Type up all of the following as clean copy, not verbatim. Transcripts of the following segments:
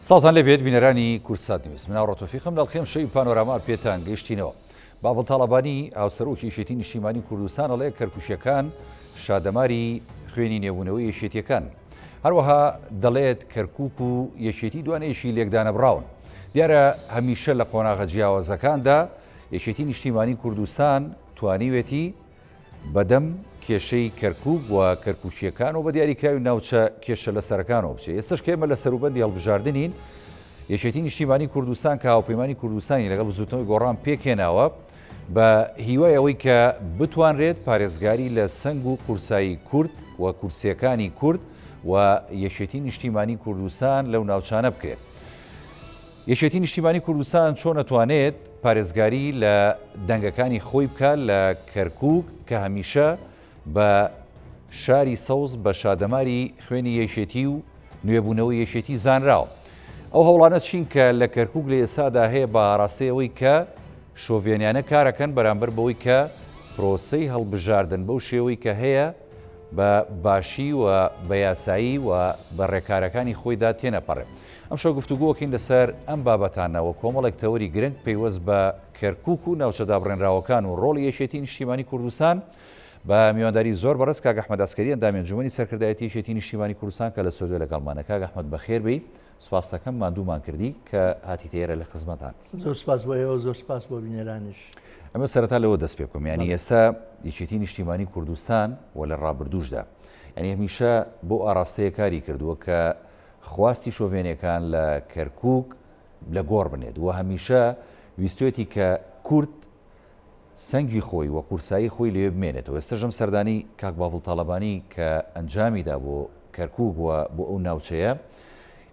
ساڵتان لەبێت بینەرانی کورسات نیوز مناو ڕۆتۆفیقم دەڵخێم شەوی پانۆراما پێتان گەیشتینەوە. باڤڵ تاڵەبانی هاوسەرۆکی یەکێتی نیشتیمانی کوردستان ئەڵێ کەرکووشیەکان شادەماری خوێنی نێبوونەوەی یەکێتیەکان. هەروەها دەڵێت کەرکووک و یەکێتی دوانەیەشی لێکدانە براون. دیارە هەمیشە لە قۆناغە جیاوازەکاندا یەکێتی نیشتیمانی کوردستان توانیوێتی بەدەم کێشەی کەرکووک و کەرکووچیەکان و بە دیاریکراوی ناوچە کێشە لە سەرەکانەوە بچێت. ئێستش کێمە لە سەروبەندی هەڵبژاردنین یەکێتی نیشتیمانی کوردستان کە هاوپەیمانی کوردستانی لەگەڵ بزوتنەوەی گۆڕان پێکهێناوە بە هیوای ئەوەی کە بتوانرێت پارێزگاری لە سنگ و قورسایی کورد و کورسیەکانی کورد و یەکێتی نیشتیمانی کوردستان لەو ناوچانە بکرێت. یەکێتی نیشتیمانی کوردستان چۆن ئەتوانێت پارێزگاری لە دەنگەکانی خۆی بکات لە کەرکووک کە هەمیشە بە شاری سەوز بە شادەماری خوێنی یەکێتی و نوێبوونەوەی یەکێتی زانراوە. ئەو هەوڵانە چین کە لە کەرکووک لە ئێسادا هەیە بە ئاراستەیەوەی کە شۆڤێنیانە کارەکەن بەرامبەر بەوەی کە پرۆسەی هەڵبژاردن بەو شێوەی کە هەیە بە باشی و بە یاسایی و بە ڕێکارەکانی خۆیدا تێنەپەڕێت. ئەم شەو گفتوگۆکەین لەسەر ئەم بابەتانەوە کۆمەڵێک تەوەری گرنگ پەیوەست بە کەرکووک و ناوچەدا بڕێنراوەکان و ڕۆڵی یەکێتی نیشتیمانی کوردستان بە میوانداری زۆر بەڕست کاک ئەحمەد ئەسکەری ئەندامی ئەنجومەنی سەرکردایەتی یەکێتی نیشتیمانی کوردستان کە لە سۆدوێ لەگەڵمانە. کاک ئەحمەد بەخێر بی، سوپاس دەکەم ماندوومان کردی کە هاتیتە ئێرە لە خزمەتان. زۆر سپاس بۆ ئێوە، زۆر سپاس بۆ بینەرانیش. ئەمە سەرەتا لەوە دەست پێ بکەم، یعنی ئێستا یەکێتی نیشتیمانی کوردستان و لە ڕابردووشدا یعنی هەمیشە بۆ ئاراستەیە کاری کردووە کە خواستی شۆڤێنەکان لە کەرکووک لە گۆڕ بنێت و هەمیشە ویستوێتی کە کورد سەنگی خۆی و قورسایی خۆی لێ بمێنێتەوە. ئێستەژەم سەردانی کاک باڤڵ تاڵەبانی کە ئەنجامیدا بۆ کەرکووک و بۆ ئەو ناوچەیە،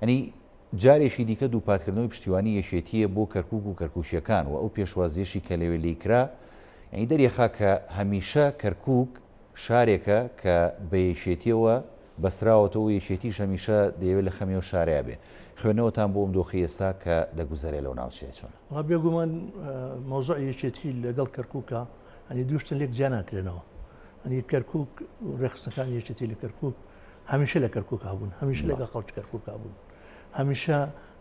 ینی جارێکی دیکە دووپاتکردنەوەی پشتیوانی یەکێتیە بۆ کەرکووک و کەرکووشیەکان و ئەو پێشوازیەشی کە لەوێ لیکرا، یعنی دەریێخا کە هەمیشە کەرکووک شارێکە کە بە یەکێتیەوە بەستراوەتەوە یەکێتیش هەمیشە دەیەوێت لە خەمیەوە شارەیە بێ. خوێنەوەتان بۆ ئەم دۆخی ئێستا کە دەگوزارێ لەو ناوچەیە چۆن؟ بێگومان مۆزوعی یەکێتی لەگەڵ کەرکووکە هەنی دووشتن لێک جیا ناکرێنەوە. هەنی کەرکووک ڕێخستەکان یەکێتی لە کەرکووک هەمیشە لە کەرکووک هابوون، هەمیشە لەگەڵ خەڵکی کەرکووک هابوون، هەمیشە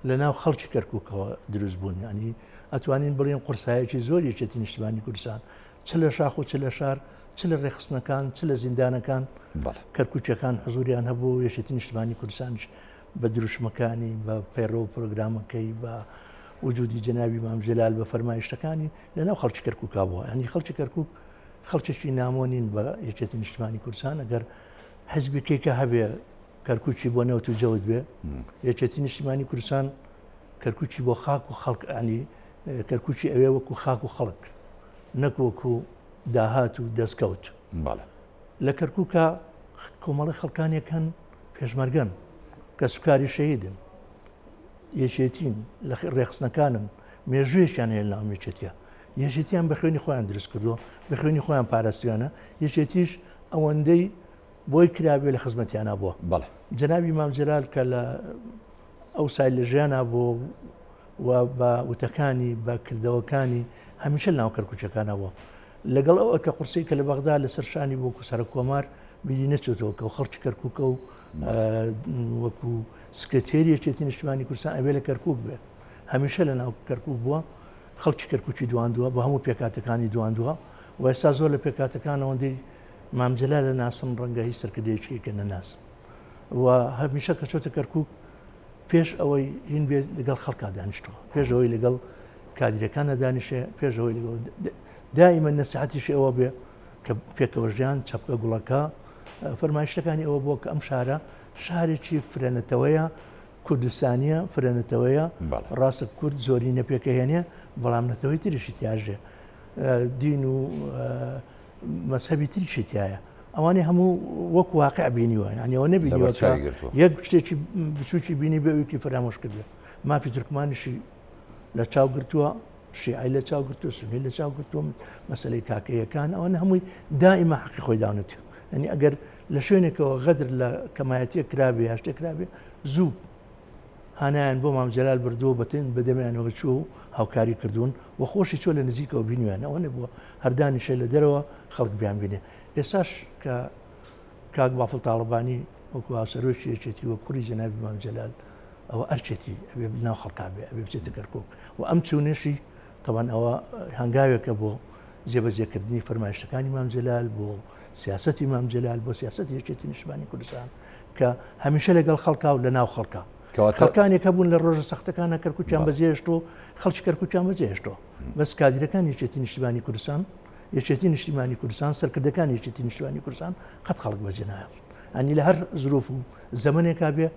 لە ناو خەڵکی کەرکووکەوە دروست بوون. ینی ئەتوانین بڵێن قورسایەکی زۆر یەکێتی نیشتیمانی کوردستان چ لە شاخ و چ لە شار، چ لە ڕێخستنەکان، چ لە زیندانەکان کەرکووچەکان حزوریان هەبوو. یەکێتی نیشتیمانی کوردستانش بە دروشمەکانی بە پەیڕۆ پرۆگرامەکەی بە وجودی جەنابی مام جەلال بە فەرمایشتەکانی لەناو خەڵکی کەرکووکا بووە. ینی خەڵکی کەرکووک خەڵکێکی نامۆنین بە یەکێتی نیشتیمانی کوردستان. ئەگەر حزبێکێکە هەبێ کەرکووچی بۆ نەوت و جەوت بێ، یەکێتی نیشتیمانی کوردستان کەرکووچی بۆ خاک و خەڵک، ینی کەرکووچی ئەوێ وەکو خاک و خەڵک نەک وەکو داهات و دەستکەوت. لە کەرکووکە کۆمەڵی خەڵکانێکەن پێشمەرگەن کە سوکاری شەهیدن، یەکێتین لە ڕێخستنەکانن، مێژوویەکیان هەیە لە ناو یەکێتیە. یەکێتیان بە خوێنی خۆیان دروست کردووە، بە خوێنی خۆیان پاراستویانە. یەکێتیش ئەوەندەی بۆی کرابێ لە خزمەتیانە بووە. جەنابی مام جەلال کە لە ئەو سای لە ژیانە بۆ و بە وتەکانی بە کردەوەکانی هەمیشە لە ناو کەرکووچەکانە بووە. لەگەڵ ئەو ئەکە قورسی کە لە بەغدا لەسەر شانی بۆکو سەرە کۆمار بیری نەچێتەوە کە خەڵکی کەرکووکە و وەکو سکرتێری یەکێتی نیشتیمانی کوردستان ئەوێ لە کەرکووک بێ، هەمیشە لە ناو کەرکووک بووە، خەڵکی کەرکووکی دواندووە بە هەموو پێکاتەکانی دواندووە. و ئێستا زۆر لە پێکاتەکان ئەوەندەی مام جەلال لە ناسم ڕەنگە هیچ سەرکردەیەکێکە نەناسم. و هەمیشە کە چۆتە کەرکووک پێش ئەوەی هین بێت لەگەڵ خەڵکا دانیشتەوە، پێش ئەوەی لەگەڵ کادیرەکانە دانیشێ، پێش ئەوەی لەگەڵ دائیمە نەسیحەتیشی ئەوە بێ کە پێکەوە ژیان چەپکە گوڵەکە فەرمایشتەکانی ئەوە بووە کە ئەم شارە شارێکی فرێنەتەوەیە، کوردستانیە فرێنەتەوەیە، ڕاستە کورد زۆری نەپێکەهێنێ، بەڵام نەتەوەی تریشی تیاژێ، دین و مەسەبی تریشی تایە. ئەوانەی هەموو وەک واقع بینیوە، ینی ئەوە نەبینیوە یەک شتێکی بچووکی بینی بێویکی فرامۆش کردوێ. مافی تورکمانیشی لە چاو گرتووە، شیعی لە چاو گرتووە، سونی لە چاو گرتووە، مەسەلەی کاکەیەکان ئەوە هەمووی دائیمە حەقی خۆی داونەتی. ینی ئەگەر لە شوێنێکەوە غەدر لە کەمایەتیە کرابێ یا شتێک کرابێ، زوو هانایان بۆ مام جەلال بردووە بەتێن بەدەمیانەوە چوو هاوکاری کردوون و خۆشی چۆ لە نزیکەوە بینویان. ئەوە نەبووە هەردانیشە لە دەرەوە خەڵک بیان بینێ. ئێساش کە کاک باڤڵ تاڵەبانی وەکو هاوسەرۆکی یەکێتی وە کوڕی جەنابی مام جەلال ئەوە ئەرچێتی ئەبێ ناو خەڵکا بێ ئەبێ بچێتە کەرکووک و ئەم چوونێشی طبعاً ئەوە هەنگاوێکە بۆ جێبەجێکردنی فەرمایشتەکانی مام جەلال بۆ سیاسەتی مام جەلال بۆ سیاسەتی یەکێتی نیشتیمانی کوردستان کە هەمیشە لەگەڵ خەڵکا و لە ناو خەڵکا خەڵکانێک هەبوون لە ڕۆژە سەختەکانە کەرکووکیان بەجێهێشتۆ خەڵکی کەرکووکیان بەجێهێشتۆ بەس کادیرەکان یەکێتی نیشتیمانی کوردستان یەکێتی نیشتیمانی کوردستان سەرکردەکان یەکێتی نیشتیمانی کوردستان قەت خەڵک بەجێ نایڵ ئەنی لە هەر زروف و زەمنێکا بێ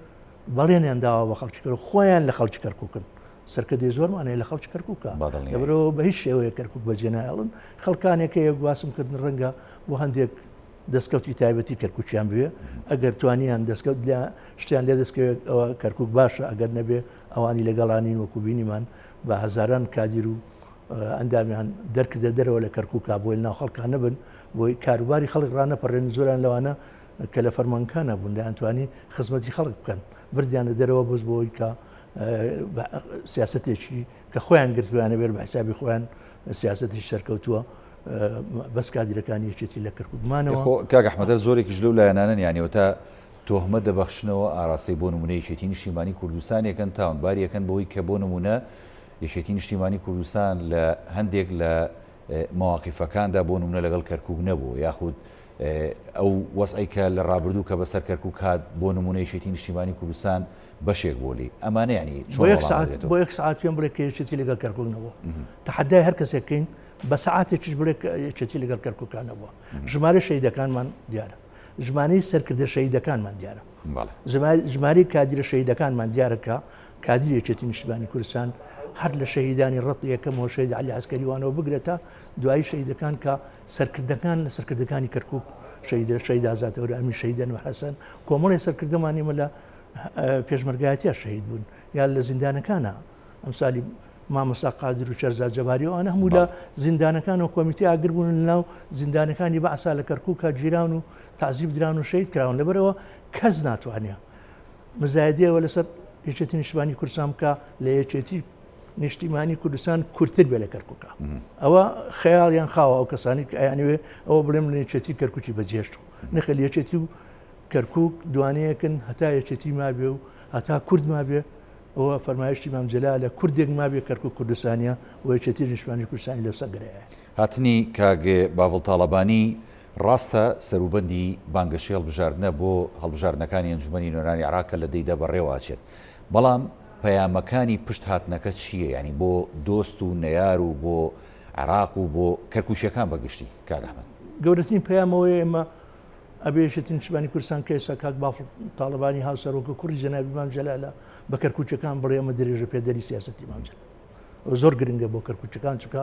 بەڵێنیان داوا بە خەڵکی کەرکووک خۆیان لە خەڵکی کەرکووکن سەرکردی زۆرمانەیە لە خەڵکی کەرکووکە لەبەرەوە بە هیچ شێوەیە کەرکووک بەجێ نایڵن خەڵکانێکەیە گواسمکردن ڕەنگە بۆ هەندێک دەستکەوتی تایبەتی کەرکووکیان بوێ ئەگەر توانیان دەستکەوت لە شتیان لێ دەستکەوێت ئەوە کەرکووک باشە ئەگەر نەبێ ئەوانی لەگەڵانین وەکو بینیمان بە هەزاران کادیر و ئەندامیان دەرکردە دەرەوە لە کەرکووکا بۆی ناو خەڵکان نەبن بۆی کاروباری خەڵک ڕانەپەڕێن زۆران لەوانە کە لە فەرمانکانە بوون دەیانتوانی خزمەتی خەڵک بکەن بردیانە دەرەوە بۆز بۆی کە سیاسەتێکی کە خۆیان گرتویانە بێر بە حسابی خۆیان سیاسەتی سەرکەوتووە بەس کادیرەکانی یەکێتی لە کەرکووکمانەوە کاک ئەحمەدە زۆرێکیش لەو لایەنانن یانیەوە تا تۆهمە دەبەخشنەوە ئاراستەی بۆ نمونە یەکێتی نیشتیمانی کوردستانێکن تاوانباریەکەن بەوەی کە بۆ نمونە یەکێتی نیشتیمانی کوردستان لە هەندێک لە مواقیفەکاندا بۆ نمونە لەگەڵ کەرکووک نەبوو یاخود ئەو وەسعی کە لە ڕابردوو کە بەسەر کەرکووک هات بۆ نمونە یەکێتی نیشتیمانی کوردستان بەشێک بۆلی ئەمانە ینی بۆ یەک سعات پێم بڵێ کە یەکێتی لەگەڵ کەرکووکنەوە تەحەدای هەر کەسێکەکەین بە سەعاتێکیش بڵێ یەکێتی لەگەڵ کەرکووکانەوە ژمارە شەیدەکانمان دیارە ژمارەی سەرکردە شەیدەکانمان دیارە ژمارەی کادیرە شەیدەکانمان دیارەکە کادیر یەکێتی نیشتیمانی کوردستان هەر لە شەهیدانی ڕەت یەکەمەوە شەید عەلی عەسکەریوانەوە بگرێتە دوایی شەیدەکان کە سەرکردەکان لە سەرکردەکانی کەرکووک شەید ئازاتەوەر ئەمی شەیدەن و حەسەن کۆمەڵی سەرکردەمانیمە لە پێشمەرگایەتیە شەهید بوون یان لە زیندانەکانە ئەمسالی مامەسا قادر و شەرزاد جەباریەوانە هەموو لە زیندانەکان و کۆمیتی ئاگر بوون لەناو زیندانەکانی بەعسا لە کەرکووکە گیران و تعزیب دران و شەید کراون لەبەرەوە کەس ناتوانێت مزایدەیەوە لەسەر یەکێتی نیشتیمانی کوردستان بکە لە یەکێتی نیشتیمانی کوردستان کورتتر بێ لە کەرکووکە ئەوە خەیاڵیان خاوە ئەو کەسانی ئەیانوێ ئەوە بڵێم لە یەکێتی کەرکووکی بەجێشت نەخێل یەکێتی و کەرکووک دوانەیەکن هەتا یەکێتی مابێ و هەتا کورد مابێ ئەوە فەرمایشتی مام جەلالە کوردێک مابێ کەرکووک کوردستانیە و یەکێتی نیشتیمانی کوردستانی لەسەرگرەیە هاتنی کاگێ باڤڵ تاڵەبانی ڕاستە سەروبەندی بانگەشی هەڵبژاردنە بۆ هەڵبژاردنەکانی ئەنجومەنی نوێرانی عێراقە لە دەیدا بەڕێوەچێت بەڵام پەیامەکانی پشت هاتنەکە چییە ینی بۆ دۆست و نەیار و بۆ عێراق و بۆ کەرکووشیەکان بەگشتی کاک ئەحمەد گەورەترین پەیامەوەی ئێمە ئەبێ یەکێتی نیشتیمانی کوردستان کە ئێستا کاک باڤڵ تاڵەبانی هاوسەرۆکە کوڕی جەنابی مام جەلالە بە کەرکووچەکان بڕێ ئەمە درێژە پێدەری سیاسەتی مام جەلال زۆر گرنگە بۆ کەرکووچەکان چکە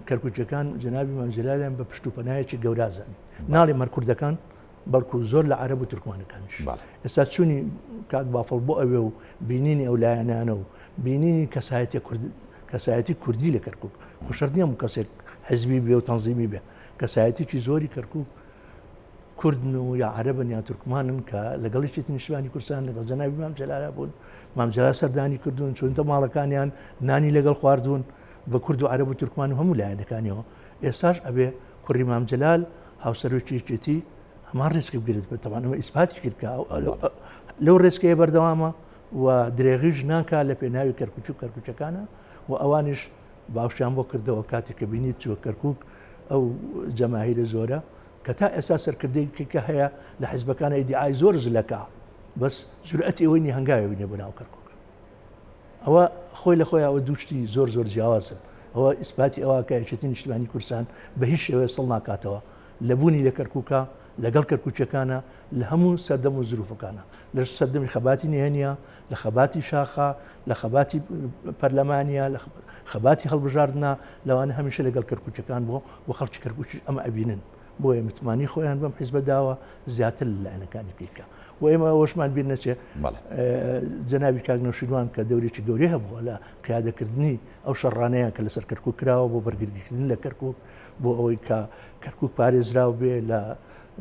کەرکووچەکان جەنابی مام جەلالیان بە پشت و پەنایەکی گەورازانی ناڵێ مەر کوردەکان بەڵکو زۆر لە عەرەب و تورکمانەکانیش ئێستا چوونی کاک باڤڵ بۆ ئەوێ و بینینی ئەو لایەنانە و بینینی کەسایەتی کوردی لە کەرکووک خوشەر نییە کەسێک حزبی بێ و تەنزیمی بێ کەسایەتێکی زۆری کەرکووک کوردن و یا عەرەبن یا تورکمانن کە لەگەڵ یەکێتی نیشتیمانی کوردستان لەگەڵ جەنابی مام جەلالە بوون مام جەلال سەردانی کردوون چونتە ماڵەکانیان نانی لەگەڵ خواردوون بە کورد و عەرەب و تورکمان و هەموو لایەنەکانیەوە ئێستاش ئەبێ کوڕی مام جەلال هاوسەرۆکی یەکێتی هەمان ڕێسکە بگرێت بێت تەمانەوە ئیسپاتی کرد کە لەو ڕێسکەیە بەردەوامە و درێغیش ناکا لە پێناوی کەرکووچ و کەرکووچەکانە و ئەوانش باوشیان بۆ کردەوە کاتێک کە بینیت چوە کەرکووک ئەو جەماهیرە زۆرە کە تا ئێستا سەرکردەیەکی کە هەیە لە حیزبەکانە ئیدعای زۆر زلەکە بەس جورئەتی ئەوەی نی هەنگاوێ بینێ بۆ ناو کەرکووک ئەوە خۆی لە خۆی ئەوە دووشتی زۆر جیاوازن ئەوە ئیسپاتی ئەوە کە یەکێتی نیشتیمانی کوردستان بە هیچ شێوەیە سڵ ناکاتەوە لە بوونی لە کەرکووکە لەگەڵ کەرکووچەکانە لە هەموو سەردەم و زروفەکانە لە سەردەمی خەباتی نهێنیە لە خەباتی شاخە لە خەباتی پەرلەمانیە لە خەباتی هەڵبژاردنە لەوانە هەمیشە لەگەڵ کەرکووچەکان بۆ بۆ خەڵکی کەرکووچ ئەمە ئەبینن بۆیە متمانی خۆیان بەم حیزبە داوە زیاتر لە لایەنەکانی پێکە و ئێمە ئەوەشمان بیر نەچێ جەنابی کاک نەوشیروان کە دەورێکی گەورەی هەبووە لە پیادەکردنی ئەو شەڕانەیە کە لەسەر کەرکووک کراوە بۆ بەرگریکردن لە کەرکووک بۆ ئەوەی کە کەرکووک پارێزراو بێ لە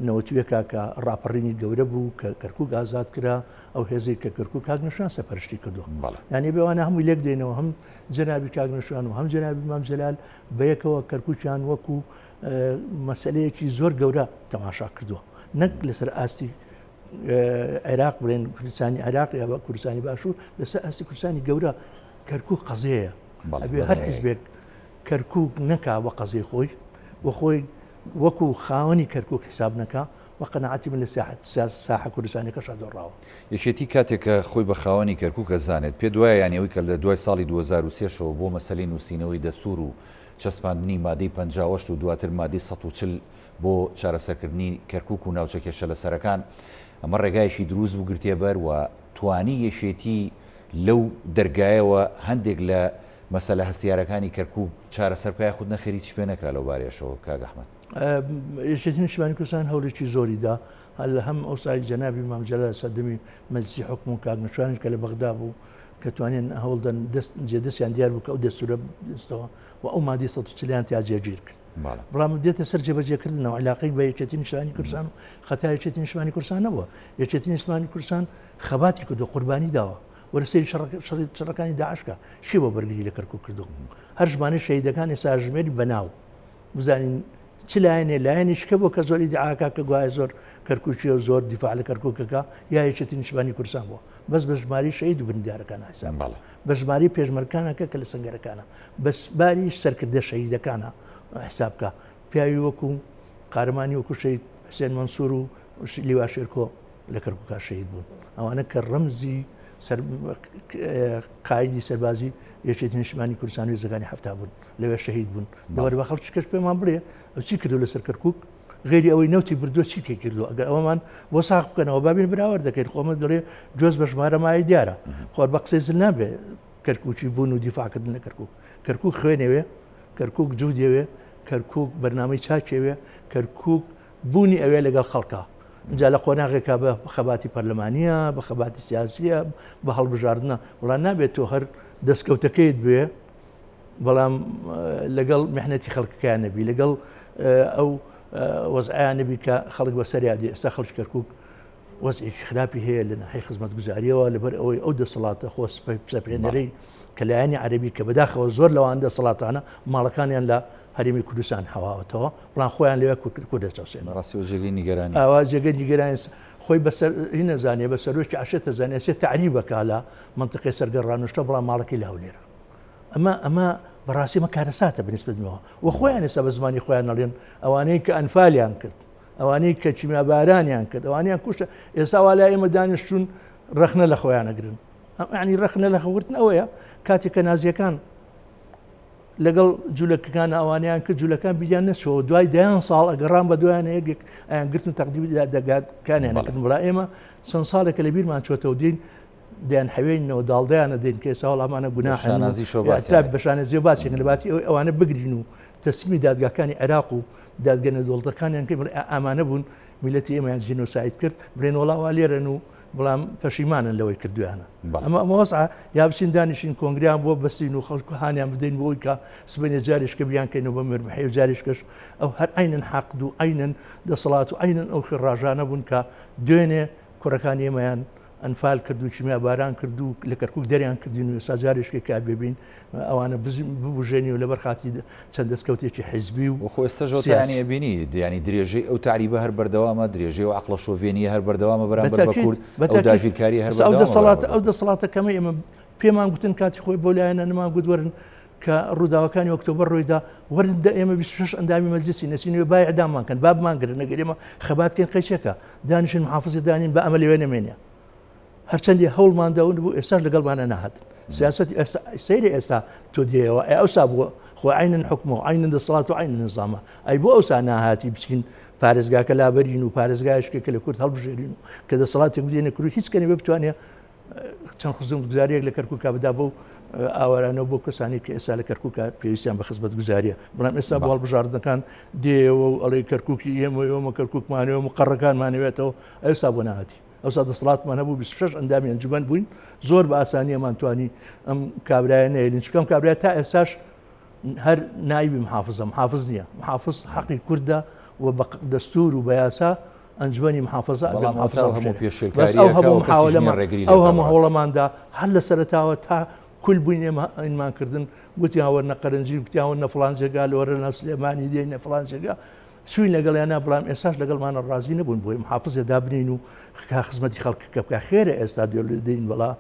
نەوەتویەکە کە ڕاپەڕینی گەورە بوو کە کەرکووک ئازاد کرا ئەو هێزەی کە کەرکووک کاک نەشوان سەپەرشتی کردو یعنی بێوانە هەمووی لێک دێنەوە هەم جەنابی کاک نەشوان و هەم جەنابی مام جەلال بەیەکەوە کەرکووکیان وەکو مەسەلەیەکی زۆر گەورە تەماشا کردووە نەک لەسەر ئاستی عێراق بڵێن کوردستانی عێراق یا بە کوردستانی باشوور لەسەر ئەسی کوردستانی گەورە کەرکووک قەزەیە ئەبێ هەر حیزبێک کەرکووک نەکا بە قەزەی خۆی و خۆی وەکو خاوەنی کەرکووک حساب نەکا و قەنەعەتی من لە ساحە کوردستانیەکەشا دۆڕاوە. یەکێتی کاتێکە خۆی بە خاوەنی کەرکووکە زانێت پێ دوایە یانەوەی کە لە دوای ساڵی 2023ەوە بۆ مەسەلەی نووسینەوەی دەستور و چەسپاندنی مادەی 58 و دواتر مادەی 140 بۆ چارەسەرکردنی کەرکووک و ناوچە کێشە لە سەرەکان ئەمە ڕێگایشی دروست بوو گرتێ بەر و توانی یەشێتی لەو دەرگایەوە هەندێک لە مەسەلە هەستیارەکانی کەرکووک چارەسەرپای خود نەخێری چ پێ نەکرا لەو بارێشەوە کاک ئەحمەد. یەکێتی نیشتیمانی کوردستان هەوڵێکی زۆریدا هەر لە هەم ئەوسای جەنابی مام جەلال سەدەمی مەجلیسی حکم و کاک نەچوانیش کە لە بەغدا بوو کە توانین هەوڵدەن دەستیان دیار بوو کە ئەو دەستورە دەستەوە و ئەو مادەی 140 تا جێگیر کرد. بەڵام دێتە سەر جێبەجێکردنەوە علاقەی بە یەکێتی نیشتیمانی کوردستان و خەتا یەکێتی نیشتیمانی کوردستان نەبووە. یەکێتی نیشتیمانی کوردستان خەباتی کردو قوربانی داوە وەرە سەیری شەڕەکانی داعشکە شی بۆ بەرگری لە کەرکووک کردو هەر ژمانەی شەهیدەکان ئێستا ژمێری بەناو بزانین چ لایەنێ لایەنی شکە بۆ کە زۆر ئیدعاکە کە گوایە زۆر کەرکووکی و زۆر دیفاع لە کەرکووکەکە یا یەکێتی نیشتیمانی کوردستان بووە بەس بە ژماری شەهید و بریندارەکان حساب بە ژماری پێشمەرگەکانەکە کە لە سنگەرەکانە بەس باریش سەرکردە شەهیدەکانە حساب بکە پیاوی وەکو قارمانی وەکو شەهید حوسێن مەنسوور و لیوا شێرکۆ لە کەرکووکا شەهید بوون ئەوانە کە ڕەمزی قایدی سەربازی یەکێتی نیشتیمانی کوردستان و هێزەکانی هەفتا بوون لەوێ شەهید بوون دەوەرە بە خەڵکی کەش پێمان بڵێ ئەو چی کردو لەسەر کەرکووک غێری ئەوەی نەوتی بردووە چی پێ کردو ئەگەر ئەوەمان بۆ ساغ بکەنەوە بابین براوە دەکەین خۆمە دەڵێ جۆز بە ژمارە مای دیارە خۆر بە قسەی زل نابێ کەرکووکی بوون و دیفاعکردن لە کەرکووک کەرکووک خوێنێوێ کەرکووک جوودێوێ کەرکووک بەرنامەی چاکێوێ کەرکووک بوونی ئەوێ لەگەڵ خەڵکە اینجا لە قۆناغێکا بە خەباتی پەرلەمانیە بە خەباتی سیاسیە بە هەڵبژاردنە وڵان نابێت تۆ هەر دەستکەوتەکەیت بێ بەڵام لەگەڵ میحنەتی خەڵکەکەیان نەبی لەگەڵ ئەو وەزعیان نەبی کە خەڵک بەسەریادی ئێستا خەڵکی کەرکووک وەزعێکی خراپی هەیە لە ناحیەی خزمەتگوزاریەوە لەبەر ئەوەی ئەو دەسەڵاتە خۆ سەپێنەرەی کە لایەنی عەرەبی کە بەداخەوە زۆر لەوان دەسەڵاتانە ماڵەکانیان لە هەرێمی کوردستان هەواوەتەوە بڵان خۆیان لەوێ کورد دەچەوسێن ڕاستی نیگەرانی ئاوا جێگەی نیگەرانی خۆی بەسەر نەزانێ بە سەرۆکی عشێتە زانێ سێ تعریبەکە لە منطقەی سەرگەڕانوشتە بڵام ماڵەکەی لە هەولێرە ئەمە بەڕاستی مە کارەساتە بنسبەتەوە و خۆیان ێستا بە زمانی خۆیان نەڵێن ئەوانەی کە ئەنفالیان کرد ئەوانەی کە چیمیابارانیان کرد ئەوانیان کوشتە ئێستا وا لای ئێمە دانیشتوون ڕەخنە لە خۆیان ئەگرن ینی ڕەخنە لە خەورتن ئەوەیە کاتێک کە نازیەکان لەگەڵ جوولەکەکان ئەوانیان کە جوولەکان بیان نەچەوە دوای دایان ساڵ ئەگەڕان بە دوایان یەکێک ئەیان گرتن تەقدیمی دەگاتکانیانەکردن بڵا ئێمە چەند ساڵێکە لە بیرمان چۆتەوە دین دەیان حەوێنەوە داڵدەیانە دێن کە ئێستا ئەمانە گوناحێت بەشانەزیێ باسێکن لە باتی ئەوانە بگرین و تەسمی دادگاکانی عێراق و دادگەنە دەوڵەتەکانیان کە ئامانە بوون میلەتی ئێمەیان جینۆساید کرد برێن وڵاوا لێرەن و بەڵام پەشیمانن لەوەی کردویانە ئەمە وەسع یا بچین دانیشین کۆنگریان بۆ بەستین و خەڵکو هانیان بدەین بۆی کە سبەینە جاریشکە بیانکەینەوە بە مرمحی و جاریشکەش ئەو هەر ئاینن حەقد و ئاینن دەسەڵات و ئاینن ئەو خێڕاژانە بوون کە دوێنێ کوڕەکانی ئێمەیان ئەنفال کردو چیمیا باران کردو لە کەرکووک دەریان کردین و ئێستا جاریشکە کا ببین ئەوانە ببوژێنی و لەبەر خاتی چەند دەستکەوتێکی حیزبی و خۆ ئێستا ژۆتیانی بینی دیانی درێژەی ئەو تعریبە هەر بەردەوامە درێژەی و عەقڵە شۆڤێنیە هەر بەردەوامە بەرامبەر بە کورد ئەو داگیرکاری هەر ئەو دەسەڵاتەکەمە ئێمە پێمان گوتن کاتی خۆی بۆ لایەنە نەمان گوت وەرن کە ڕووداوەکانی ئۆکتۆبەر ڕۆیدا وەردا ئێمە 26 ئەندامی مەجلیسی نەچینەوە بای ئەدامانکەن بابمان گرن نەگەر ئێمە خەباتکەین قەیچێکە دانیشن محافظی دانین بە ئەمە لەوێ نەمێنێ هەرچەندی هەوڵمانداون بوو ئێستاش لەگەڵمانە نەهات سیاسەتی سەیری ئێستا تۆ دێەوە ئەوسا بووە خۆ عینن حکومە و عینن دەسەڵات و عینن نظامە ئەی بۆ ئەوسا ناهاتی بچین پارێزگاکە لابەرین و پارێزگایشکێکە لە کورد هەڵبژێرین و کە دەسەڵاتێک بدێنە کرد هیچ کەنی بێ بتوانێت چەند خزمەتگوزاریەک لە کەرکووکا بدا بۆ ئاوارانەوە بۆ کەسانی کە ئێستا لە کەرکووکە پێویستیان بە خزمەتگوزاریە بەڵام ئێستا بۆ هەڵبژاردنەکان دێەوە و ئەڵێ کەرکووکی ئێمە کەرکووکمانەوە مقڕەکانمانەوێتەوە ئەوسا بۆ ناهاتی ئەوسا دەسەڵاتمان هەبوو 26 ئەندامی ئەنجومەن بووین زۆر بە ئاسانیەمان توانی ئەم کابرایە نەیلین چکەم کابرای تا ئێستاش هەر نایبی محافظە محافظ نییە محافظ حەقی کوردە و بە دەستور و بە یاسا ئەنجومەنی محافظە ئەو هەموو هەوڵەماندا هەر لە سەرەتاوە تا کول بووین ئێمە ئینمانکردن گوتیان وەرنە قەرەنجیر گوتیان وەرنە فڵان جێگا لەوەرە نە سلێمانی دێنە فڵان جێگا سوین لەگەڵیانە بڵام ئێساش لەگەڵمانە ڕازی نەبوون بۆی محافزە دابنین و خزمەتی خەڵکە بکە خێرە ئێستا دێڵدەین بەڵا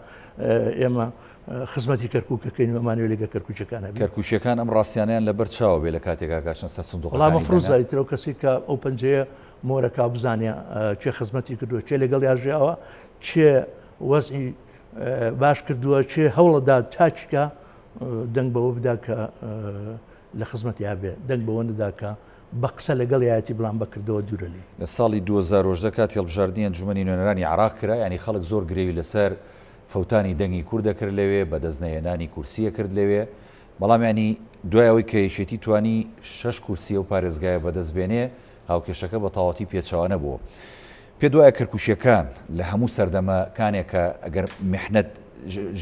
ئێمە خزمەتی کەرکووکەکەین ئەمانوێ لەگە کەرکوچەکانە کەرکوشیەکان ئەم ڕاستیانیان لەبەر چاوە بێ لە کاتێکا کاچن سەر سندوق وڵام مەفروزایترەوە کەسی کە ئەو پەنجەیە مۆرەکا بزانێ چێ خزمەتی کردووە چێ لەگەڵ یاژیاوە چێ وەزعی باش کردووە چێ هەوڵەدا تاچکە دەنگ بەوە بدا کە لە خزمەتی هەبێ دەنگ بەوە نەدا کە بە قسە لەگەڵ یاەتی بڵام بەکردەوە دوورەلی لە ساڵی 2010 کاتی هەڵبژاردننی ئەنجومەنی نوێنەرانی عراق کرا ینی خەڵک زۆر گرێوی لەسەر فەوتانی دەنگی کوردە کرد لەوێ بە دەستنەهێنانی کورسیە کرد لەوێ بەڵام ینی دوایەوەی کە یەکێتی توانی 6 کورسی و پارێزگایە بەدەستبێنێ هاوکێشەکە بە تەواوەتی پێچەوانە بووە پێ دوایە کەرکوشیەکان لە هەموو سەردەمەکانێکە ئەگەر میحنەت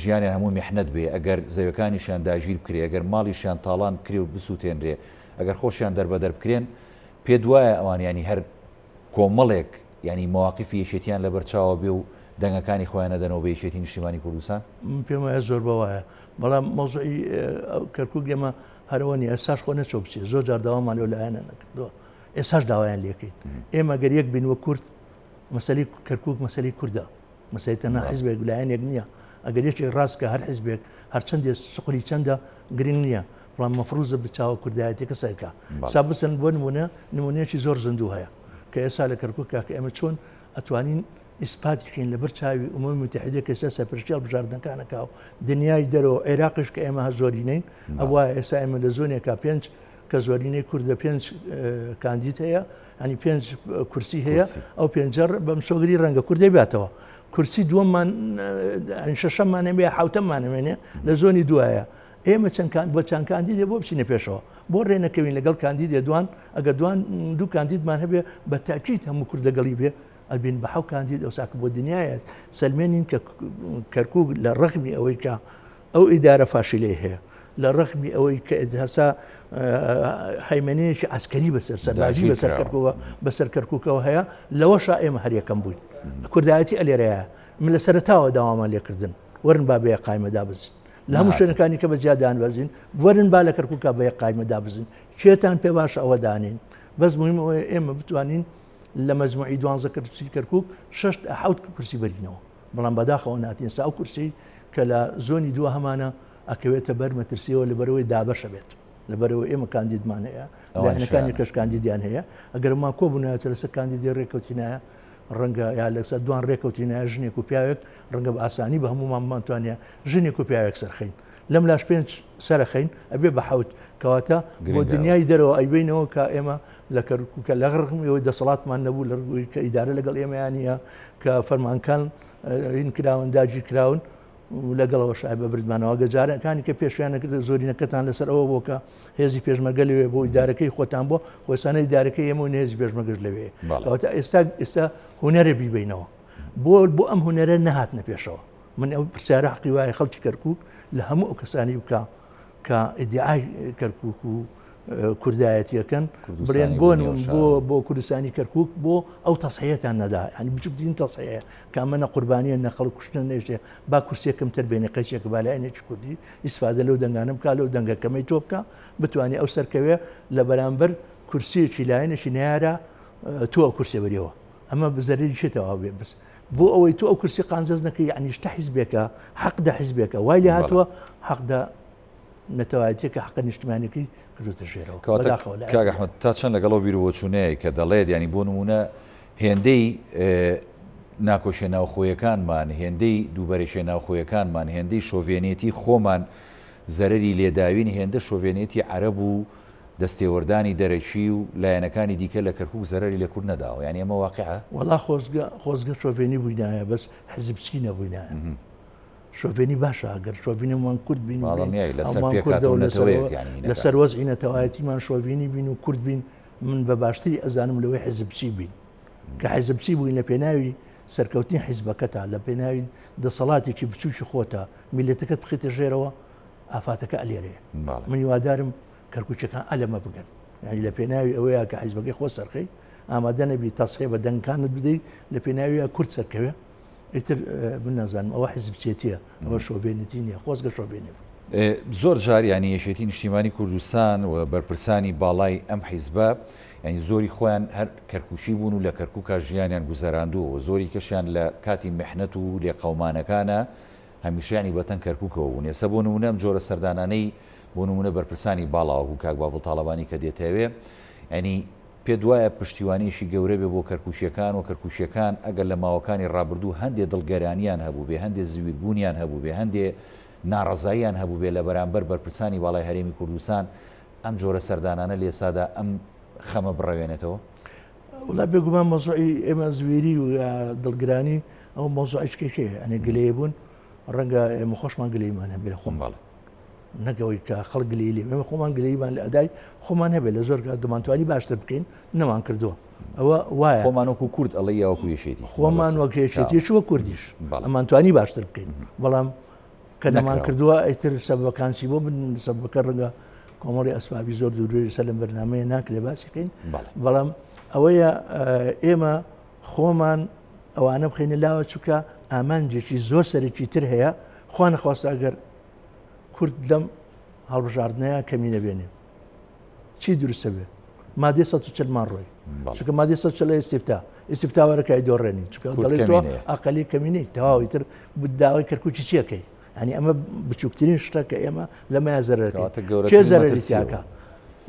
ژیانیان هەموو میحنەت بێ ئەگەر زەویەکانیشیان داگیر بکرێ ئەگەر ماڵیشیان تاڵان بکرێ و بسووتێنرێ ئەگەر خۆشیان دەربەدەر بکرێن پێ دوایە ئەوان ینی هەر کۆمەڵێک ینی مواقفی یەکێتیان لەبەر چاوە بێ و دەنگەکانی خۆیان نەدەنەوە بە یەکێتی نیشتیمانی کوردستان پێم وایە زۆر بەوایە بەڵام مۆزوعی کەرکووک ئێمە هەرەوەنی ئێساش خۆ نەچۆ بچێ زۆر جار داوامان لەو لایەنە نەکردەوە ئێساش داوایان لێکەین ئێمە گەر یەک بینوە کورد مەسەلی کەرکووک مەسەلی کووردە مەسەلی تەنها حیزبێک لایەنێک نییە ئەگەر یەکێک ڕاستکە هەر حیزبێک هەرچەندێ سوقلی چەندە گرنگ نییە بەڵام مەفروزە بچاوە کوردایەتێکە سەرکە سا بسن بۆ نمونەیەکی زۆر زندوو هەیە کە ئێستا لە کەرکووکە کە ئێمە چۆن ئەتوانین ئیسپاتیکەین لەبەر چاوی ئومەمی متحیدە کە ئێستا سەرپەرشتی هەڵبژاردنەکانەکە و دنیای دەرەوە عێراقیش کە ئێمە زۆرینەین ئەوە ئێستا ئێمە لە زۆنێکا پێنج کە زۆرینەی کوردە پێنج کاندید هەیە ئەنی پێنج کورسی هەیە ئەو پێنجەر بەم شۆگری ڕەنگە کوردی باتەوە کورسی دووەممان شەشەممان هەبێ حوتەممان هەمێنێ لە زۆنی دوایە ئێمە بۆ چەند کاندیدێ بۆ بچینە پێشەوە بۆ ڕێنەکەوین لەگەڵ کاندیدێ دوان ئەگە دوان دوو کاندیدمان هەبێ بە تاکید هەموو کوردەگەڵی بێ ئەبین بە حەو کاندید ئەو ساکە بۆ دنیاە سلمێنین کە کەرکووک لە ڕەخمی ئەوەی کە ئەو ئیدارە فاشیلەی هەیە لە ڕەخمی ئەوەی کە هەسا هەیمەنەیەکی ئاسکەری بەسەر سەربازی بەسەر کەرکووە بەسەر کەرکووکەوە هەیە لەوەشا ئێمە هەریەکەم بووین کوردایەتی ئەلێرەیە من لە سەرتاوە داوامان لێکردن وەرن با بە قایمەدا بزن لە هەموو شوێنەکانی کە بە زیادان بەزین وەرن با لە کەرکووکە بە قایمەدا بزن چێتان پێ باش ئەوە دانین بەس مهم ئێمە بتوانین لە مەجموعی 12 کورسی کەرکووک 6 کورسی بەرینەوە بەڵام بەداخەوە ناتین سا ئەو کورسی کە لە زۆنی دووە هەمانە ئەکەوێتە بەر مەترسیەوە لەبەرەوەی دابەشە بێت لەبەرەوە ئێمە کاندیدمان هەیە لایەنەکانی کەش کاندیدیان هەیە ئەگەرمان کۆبوونایەتە لەسەر کاندیدی ڕێکەوتینایە ڕەنگە یا لەسەر دوان ڕێکەوتینایە ژنێک و پیاوێک ڕەنگە بە ئاسانی بە هەمومانمانتوانە ژنێک و پیاوێک سەرخەین لەم لاش پێنج سەرخەین ئەبێ بە حوت کەواتە بۆ دنیای دەرەوە ئەیبینەوە کە ئێمە لە کەرکووکە لە ڕخمیەوەی دەسەڵاتمان نەبوو لە ڕووی کە ئیدارە لەگەڵ ئێمەیانە کە فەرمانکان هین کراون داگیر کراون لەگەڵەوە شای بە بردمانەوە گەجارەکانی کە پێشیانەکرد زۆرینەکەتان لەسەر ئەوە بۆ کە هێزی پێشمەرگە لەوێ بۆ ئیدارەکەی خۆتان بۆ خۆسانەی ئیدارەکەی ئێمە و هێزی پێشمەرگەش لەوێ کەواتە ئێستا هونەرە بیبینەوە بۆ ئەم هونەرە نەهاتنە پێشەوە من ئەو پرسیارە حەقی وایە خەڵکی کەرکووک لە هەموو ئەو کەسانی بکە کە ئیدعای کەرکووک و کوردایەتیەکەن بڕێن بۆ کوردستانی کەرکووک بۆ ئەو تەسحەیەتان نەدا ینی بچووکترین تەسحەیە کامەنە قوربانیە نەخەڵ کوشتن نێژێ با کورسێکم تر بێنێ قەچێک بالایەنێکی کوردی ئیسفادە لەو دەنگانم کا لەو دەنگەکەمەی تۆ بکە بتوانێت ئەو سەرکەوێ لە بەرامبەر کورسیەکی لایەنێکی نایارە تۆ ئەو کورسێ بەریەوە ئەمە بزەری شێتەوە بێ بس بۆ ئەوەی تۆ ئەو کورسی قانزەز نەکەی یعنیشتە حیزبێکە حەقدا حیزبێکە وای لێ هاتووە حەقدا نەتەوایەتێکە حەقە نیشتمانێکی کردوتە ژێرەوە کاک ئەحمەد تا چەند لەگەڵەوە بیرۆچوونەیە کە دەڵێت ینی بۆ نمونە هێندەی ناکۆشیە ناوخۆیەکانمان هێندەی دووبەرێشە ناوخۆیەکانمان هێندەی شۆڤێنێتی خۆمان زەرری لێداوین هێندە شۆڤێنێتی عەرەب و دەستێوەردانی دەرەکی و لایەنەکانی دیکە لە کەرکووک زەرری لە کورد نەداوە ینی ئەمە واقعە وەڵا خۆزگە شۆڤێنی بووینایە بەس حزبچی نەبووینایە شۆڤێنی باشە ئەگەر شۆڤینەمان کورد بین لەسەر وەزعی نەتەوایەتیمان شۆڤینی بین و کورد بین من بە باشتری ئەزانم لەوەی حزبچی بین کە حزبچی بووین لە پێناوی سەرکەوتنی حیزبەکەتە لە پێناوی دەسەڵاتێکی بچووکی خۆتە میلەتەکەت بخیتە ژێرەوە ئافاتەکە ئەلێرەیە من هیوادارم کەرکووچەکان ئەلەمە بگەن ینی لە پێناوی ئەوەیە کە حیزبەکەی خۆ سەرخەی ئامادە نەبی تەسخێ بە دەنگکانت بدەیت لە پێناویە کورد سەرکەوێ ئیتر من نازانم ئەوە حیزبچێتیە ئەوە شۆڤێنێتی نییە خۆزگە شۆڤێنێ زۆر جار ینی یەکێتی نیشتیمانی کوردستان و بەرپرسانی باڵای ئەم حیزبە ینی زۆری خۆیان هەر کەرکوشی بوون و لە کەرکووکە ژیانیان گوزەراندووە زۆری کەشیان لە کاتی میحنەت و لێ قەومانەکانە هەمیشیانی بەتەن کەرکووکەوە بوون. ئێستا بۆ نمونە ئەم جۆرە سەردانانەی بۆ نمونە بەرپرسانی باڵاوە و کاک باڤڵ تاڵەبانی کە دێتەوێ ینی پێ دوایە پشتیوانیشی گەورە بێ بۆ کەرکوشیەکان و کەرکوشیەکان ئەگەر لە ماوەکانی ڕابردوو هەندێک دڵگەرانیان هەبوو بێ هەندێک زویربوونیان هەبوو بێ هەندێک ناڕەزاییان هەبوو بێ لە بەرامبەر بەرپرسانی باڵای هەرێمی کوردستان ئەم جۆرە سەردانانە لە ئێسادا ئەم خەمە بڕەوێنێتەوە. وڵا بێگومان مۆزوعی ئێمە زوێری و دڵگرانی ئەو مۆزوعیشکێکەیە ئەنێ گلەیە بوون ڕەنگە ئێمە خۆشمان گلەیمان هەبێ خۆم باڵە نەگەوەی کە خەڵک گلەی لێ ئێمە خۆمان گلەیمان لە ئەدای خۆمان هەبێت لە زۆر دەمانتوانی باشتر بکەین نەمان کردووە ئەوە وایە خۆمانۆکو کورد ئەڵێ یاوەکو یەشێتی خۆمان وەکێشێتی وە کوردیش ئەمانتوانی باشتر بکەین بەڵام کە نەمان کردووە ئەیتر سەبەکانسی بۆ من سەبەکە ڕەنگە کۆمەڵی ئەسبابی زۆر دوورێژ سەر لەم بەرنامەیە ناکرێ باسیکەین بەڵام ئەوەیە ئێمە خۆمان ئەوانە بخینە لاوە چووکە ئامانجێکی زۆر سەرکی تر هەیە خوا نەخواستە ئەگەر کورد لەم هەڵبژاردنەیە کەمی نەبێنێ چی دروستە بێ مادەی 140مان ڕۆی چونکە مادەی 140 لە ئیسیفتاوەرەکەی دۆڕێنی چونکە دەڵێت تۆ ئاقلی کەمینەی تەواوی تر داوای کەرکووکی چیەکەی ینی ئەمە بچووکترین شتە کە ئێمە لەمایە زەرەکە چێ زەرەری تیاکە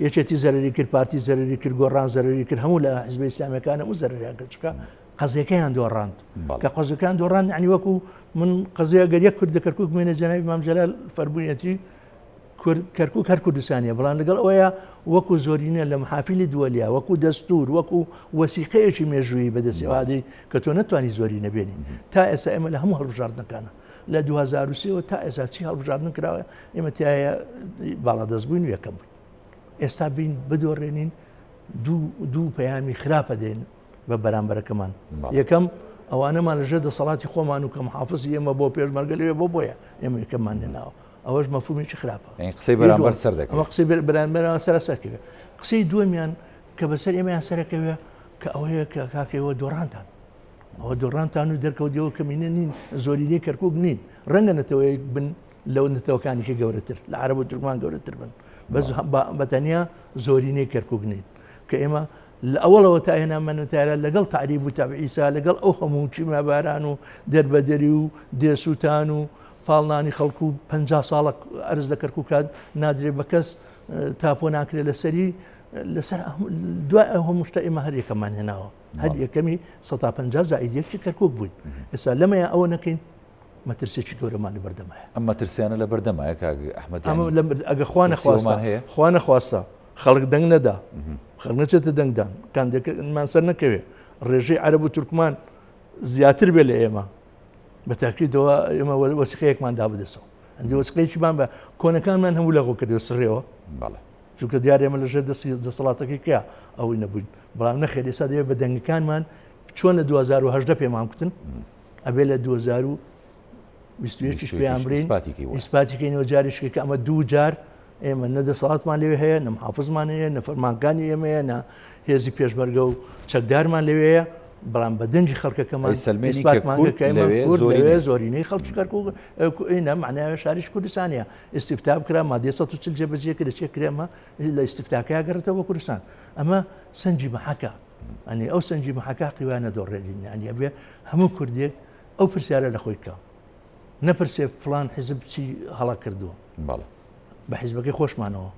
یەکێتی زەرری کرد پارتی زەرری کرد گۆڕان زەرری کرد هەموو لە حیزبی ئیسلامیەکانە و زەرریان کرد چکە قەزیەکەیان دۆڕاند کە قەزەکان دۆڕان عنی وەکو من قەزەیە گەر یەک کورد کەرکووک بمێنە جەنابی مام جەلال فەرموویەتی کەرکووک هەر کوردستانیە بەڵام لەگەڵ ئەوەیە وەکو زۆرینە لە محافلی دووەلیا وەکو دەستور وەکو وەسیقەیەکی مێژووی بەدەستێوادی کە تۆ نەتوانی زۆری نەبێنی تا ئێستا ئێمە لە هەموو هەڵبژاردنەکانە لە 2023 تا ئێستا چی هەڵبژاردن کراوە ئێمە تایە باڵا دەستبووین یەکەم بووین ئێستا بین بدۆڕێنین دوو پەیامی خراپە دێن بە بەرامبەرەکەمان یەکەم ئەوانەمان لەژێر دەسەڵاتی خۆمان و کە محافظی ئێمە بۆ پێشمەرگە لەوێ بۆیە ئێمە یەکەممان لێناوە ئەوەش مەفهومێکی خراپە قسەی بەرامبەر سەر دەکەن ئەمە قسەی بەرامبەرەوە سەرەکەوێ قسەی دووەمیان کە بەسەر ئێمەیان سەرەکەوێ کە ئەوەیە کە کاکەوە دۆڕانتان ئەوە دۆڕانتان و دەرکەوتەوە کەمینە نین زۆرینەی کەرکووک نین ڕەنگە نەتەوەیەک بن لەو نەتەوەکانێکی گەورەتر لە عەرەب و تورکمان گەورەتر بن بەس بەتەنیا زۆرینەی کەرکووک نین کە ئێمە لە ئەوڵەوە تا هێنامەنەتارە لەگەڵ تعریب و تەبعیسا لەگەڵ ئەو هەموو چیمەباران و دەربەدەری و دێسووتان و پاڵنانی خەڵکو و 50 ساڵە ئەرز لە کەرکووکات نادرێت بە کەس تاپۆ ناکرێت لەسەری لەسەر دوای ئەو هەموو شتە ئێمە هەر یەکەمان هێناوە هەر یەکەمی 150 زائید یەکی کەرکووک بووین ئێستا لەمەیە ئەوە نەکەین مەترسێکی گەورەمان لە بەردەمایە ئەم مەترسیانە لە بەردەمایە کاک ئەحمەد ئەگە خوا نەخواستە خەڵک دەنگ نەدا خەڵک نەچێتە دەنگدان کاندێکمان سەر نەکەوێ ڕێژەی عەرەب و تورکمان زیاتر بێ لە ئێمە بە تاکیدەوە ئێمە وەسیقەیەکمان دابدەسەوە ئەندی وەسیقەیەکیمان بە کۆنەکانمان هەموو لەغۆ کردو سڕێەوە چونکە دیار ئێمە لەژێر دەسەڵاتەکەی کیا ئەوەی نەبووین بەڵام نەخێر ئێستا دەوێت بە دەنگەکانمان چۆن لە 2010 پێمان کوتن ئەبێ لە 2021 پێیانبرین ئیسپاتیکەینەوە جاریشکە ئەمە دوو جار ئێمە نە دەسەڵاتمان لێوێ هەیە نە محافظمان هەیە نە فەرمانکانی ئێمەیە نە هێزی پێشمەرگە و چەکدارمان لەوەیە بەڵام بە دەنجی خەڵکەکەمان زۆرینەی خەڵکی کەرکووک معناوە شاریش کوردستانیە ئیسیفتا بکرا مادەی 140 جێبەجێ کرد چێ کرێمە لە ئیسیفتاکەیە گەڕێتەوە کوردستان ئەمە سەنجی مەحەکە ئەنی ئەو سەنجی مەحەکە قیوانە دۆڕێنین ئەنی ئەبێ هەموو کوردێک ئەو پرسیارە لە خۆی بکە نەپرسێ فلان حیزب چی هەڵا کردووە بە حیزبەکەی خۆشمانەوە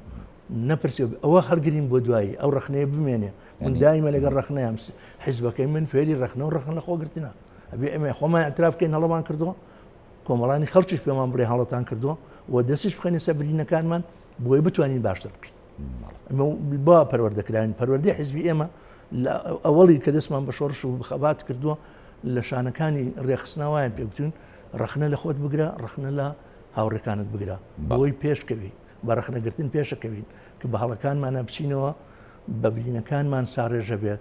نەپرسێ ئەوە هەڵگرین بۆ دوایی ئەو ڕخنەیە بمێنێ من دایمە لەگەڵ ڕخنەیەم حیزبەکەی من فێری ڕخنە و ڕخن لە خۆگرتنە ئەبێ ئەمە خۆمان ئەترافکەین هەڵەمان کردووە کۆمەڵانی خەڵکیش پێمان بڕێ هەڵەتان کردووە و دەستیش بخەنە سەبرینەکانمان بۆی بتوانین باشتر بکەین با پەروەردەکراین پەروەردەی حیزبی ئێمە لە ئەوەڵی کە دەستمان بە شۆڕش و بخەبات کردووە لە شانەکانی ڕێخستنەوەیان پێبتون ڕخنە لە خۆت بگرە ڕخنە لە هاوڕێکانت بگرە بۆی پێشکەوی بە ڕخنەگرتن پێشەکەوین کە بە هەڵەکانمانە بچینەوە بە برینەکانمان ساڕێژە بێت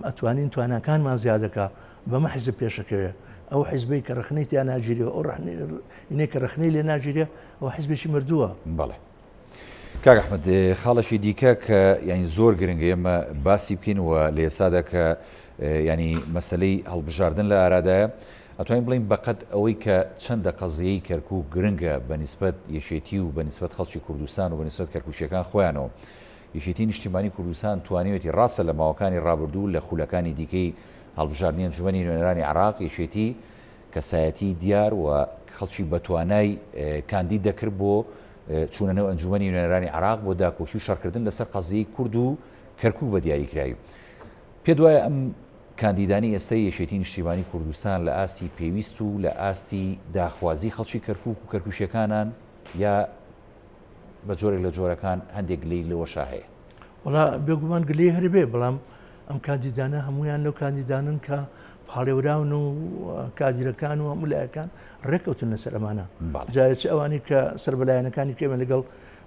ئەتوانین تواناکانمان زیادەکە بەمە حیزب پێشەکەوێ ئەو حیزبەی کە ڕخنەی تیان ناگیریەوە ئەو ڕخنەی کە ڕخنەی لێ ناگیرێ ئەو حیزبێکی مردووە. بەڵێ کاک ئەحمەد خاڵەشی دیکە کە یعنی زۆر گرنگە ئێمە باسی بکەین و لە ئێستادا کە ینی مەسلەی هەڵبژاردن لە ئارادایە ئەتوانین بڵین بەقەت ئەوەی کە چەندە قەزیەی کەرکووک گرنگە بە نیسبەت یەشێتی و بە نیسبەت خەڵکی کوردستان و بە نیسبەت کەرکووچیەکان خۆیانەوە یەکێتی نیشتیمانی کوردستان توانێتی ڕاستە لە ماوەکانی ڕابردوو لە خولەکانی دیکەی هەڵبژاردننی ئەنجومەنی نوێنەرانی عێراق یەکێتی کەسایەتی دیار و خەڵکی بەتوانای کاندید دەکرد بۆ چوونەوە ئەنجومەنی نوێنەرانی عێراق بۆ داکۆکی و شەڕکردن لەسەر قەزیەی کورد و کەرکووک بە دیاریکراوی. پێ دوایە ئەم کاندیدانی ئێستای یەکێتی نیشتیمانی کوردستان لە ئاستی پێویست و لە ئاستی داخوازی خەڵکی کەرکووک و کەرکوشیەکانان یا بە جۆرێک لە جۆرەکان هەندێک گلەی لەوەشا هەیە؟ وڵا بێگومان گلەی هەربێ، بەڵام ئەم کاندیدانە هەمویان لەو کاندیدانن کە پاڵێوراون و کادیرەکان و هەموو لایەکان ڕێککەوتن لەسەر ئەمانە. جایچ ئەوانی کە سەربەلایەنەکانی کێمە لەگەڵ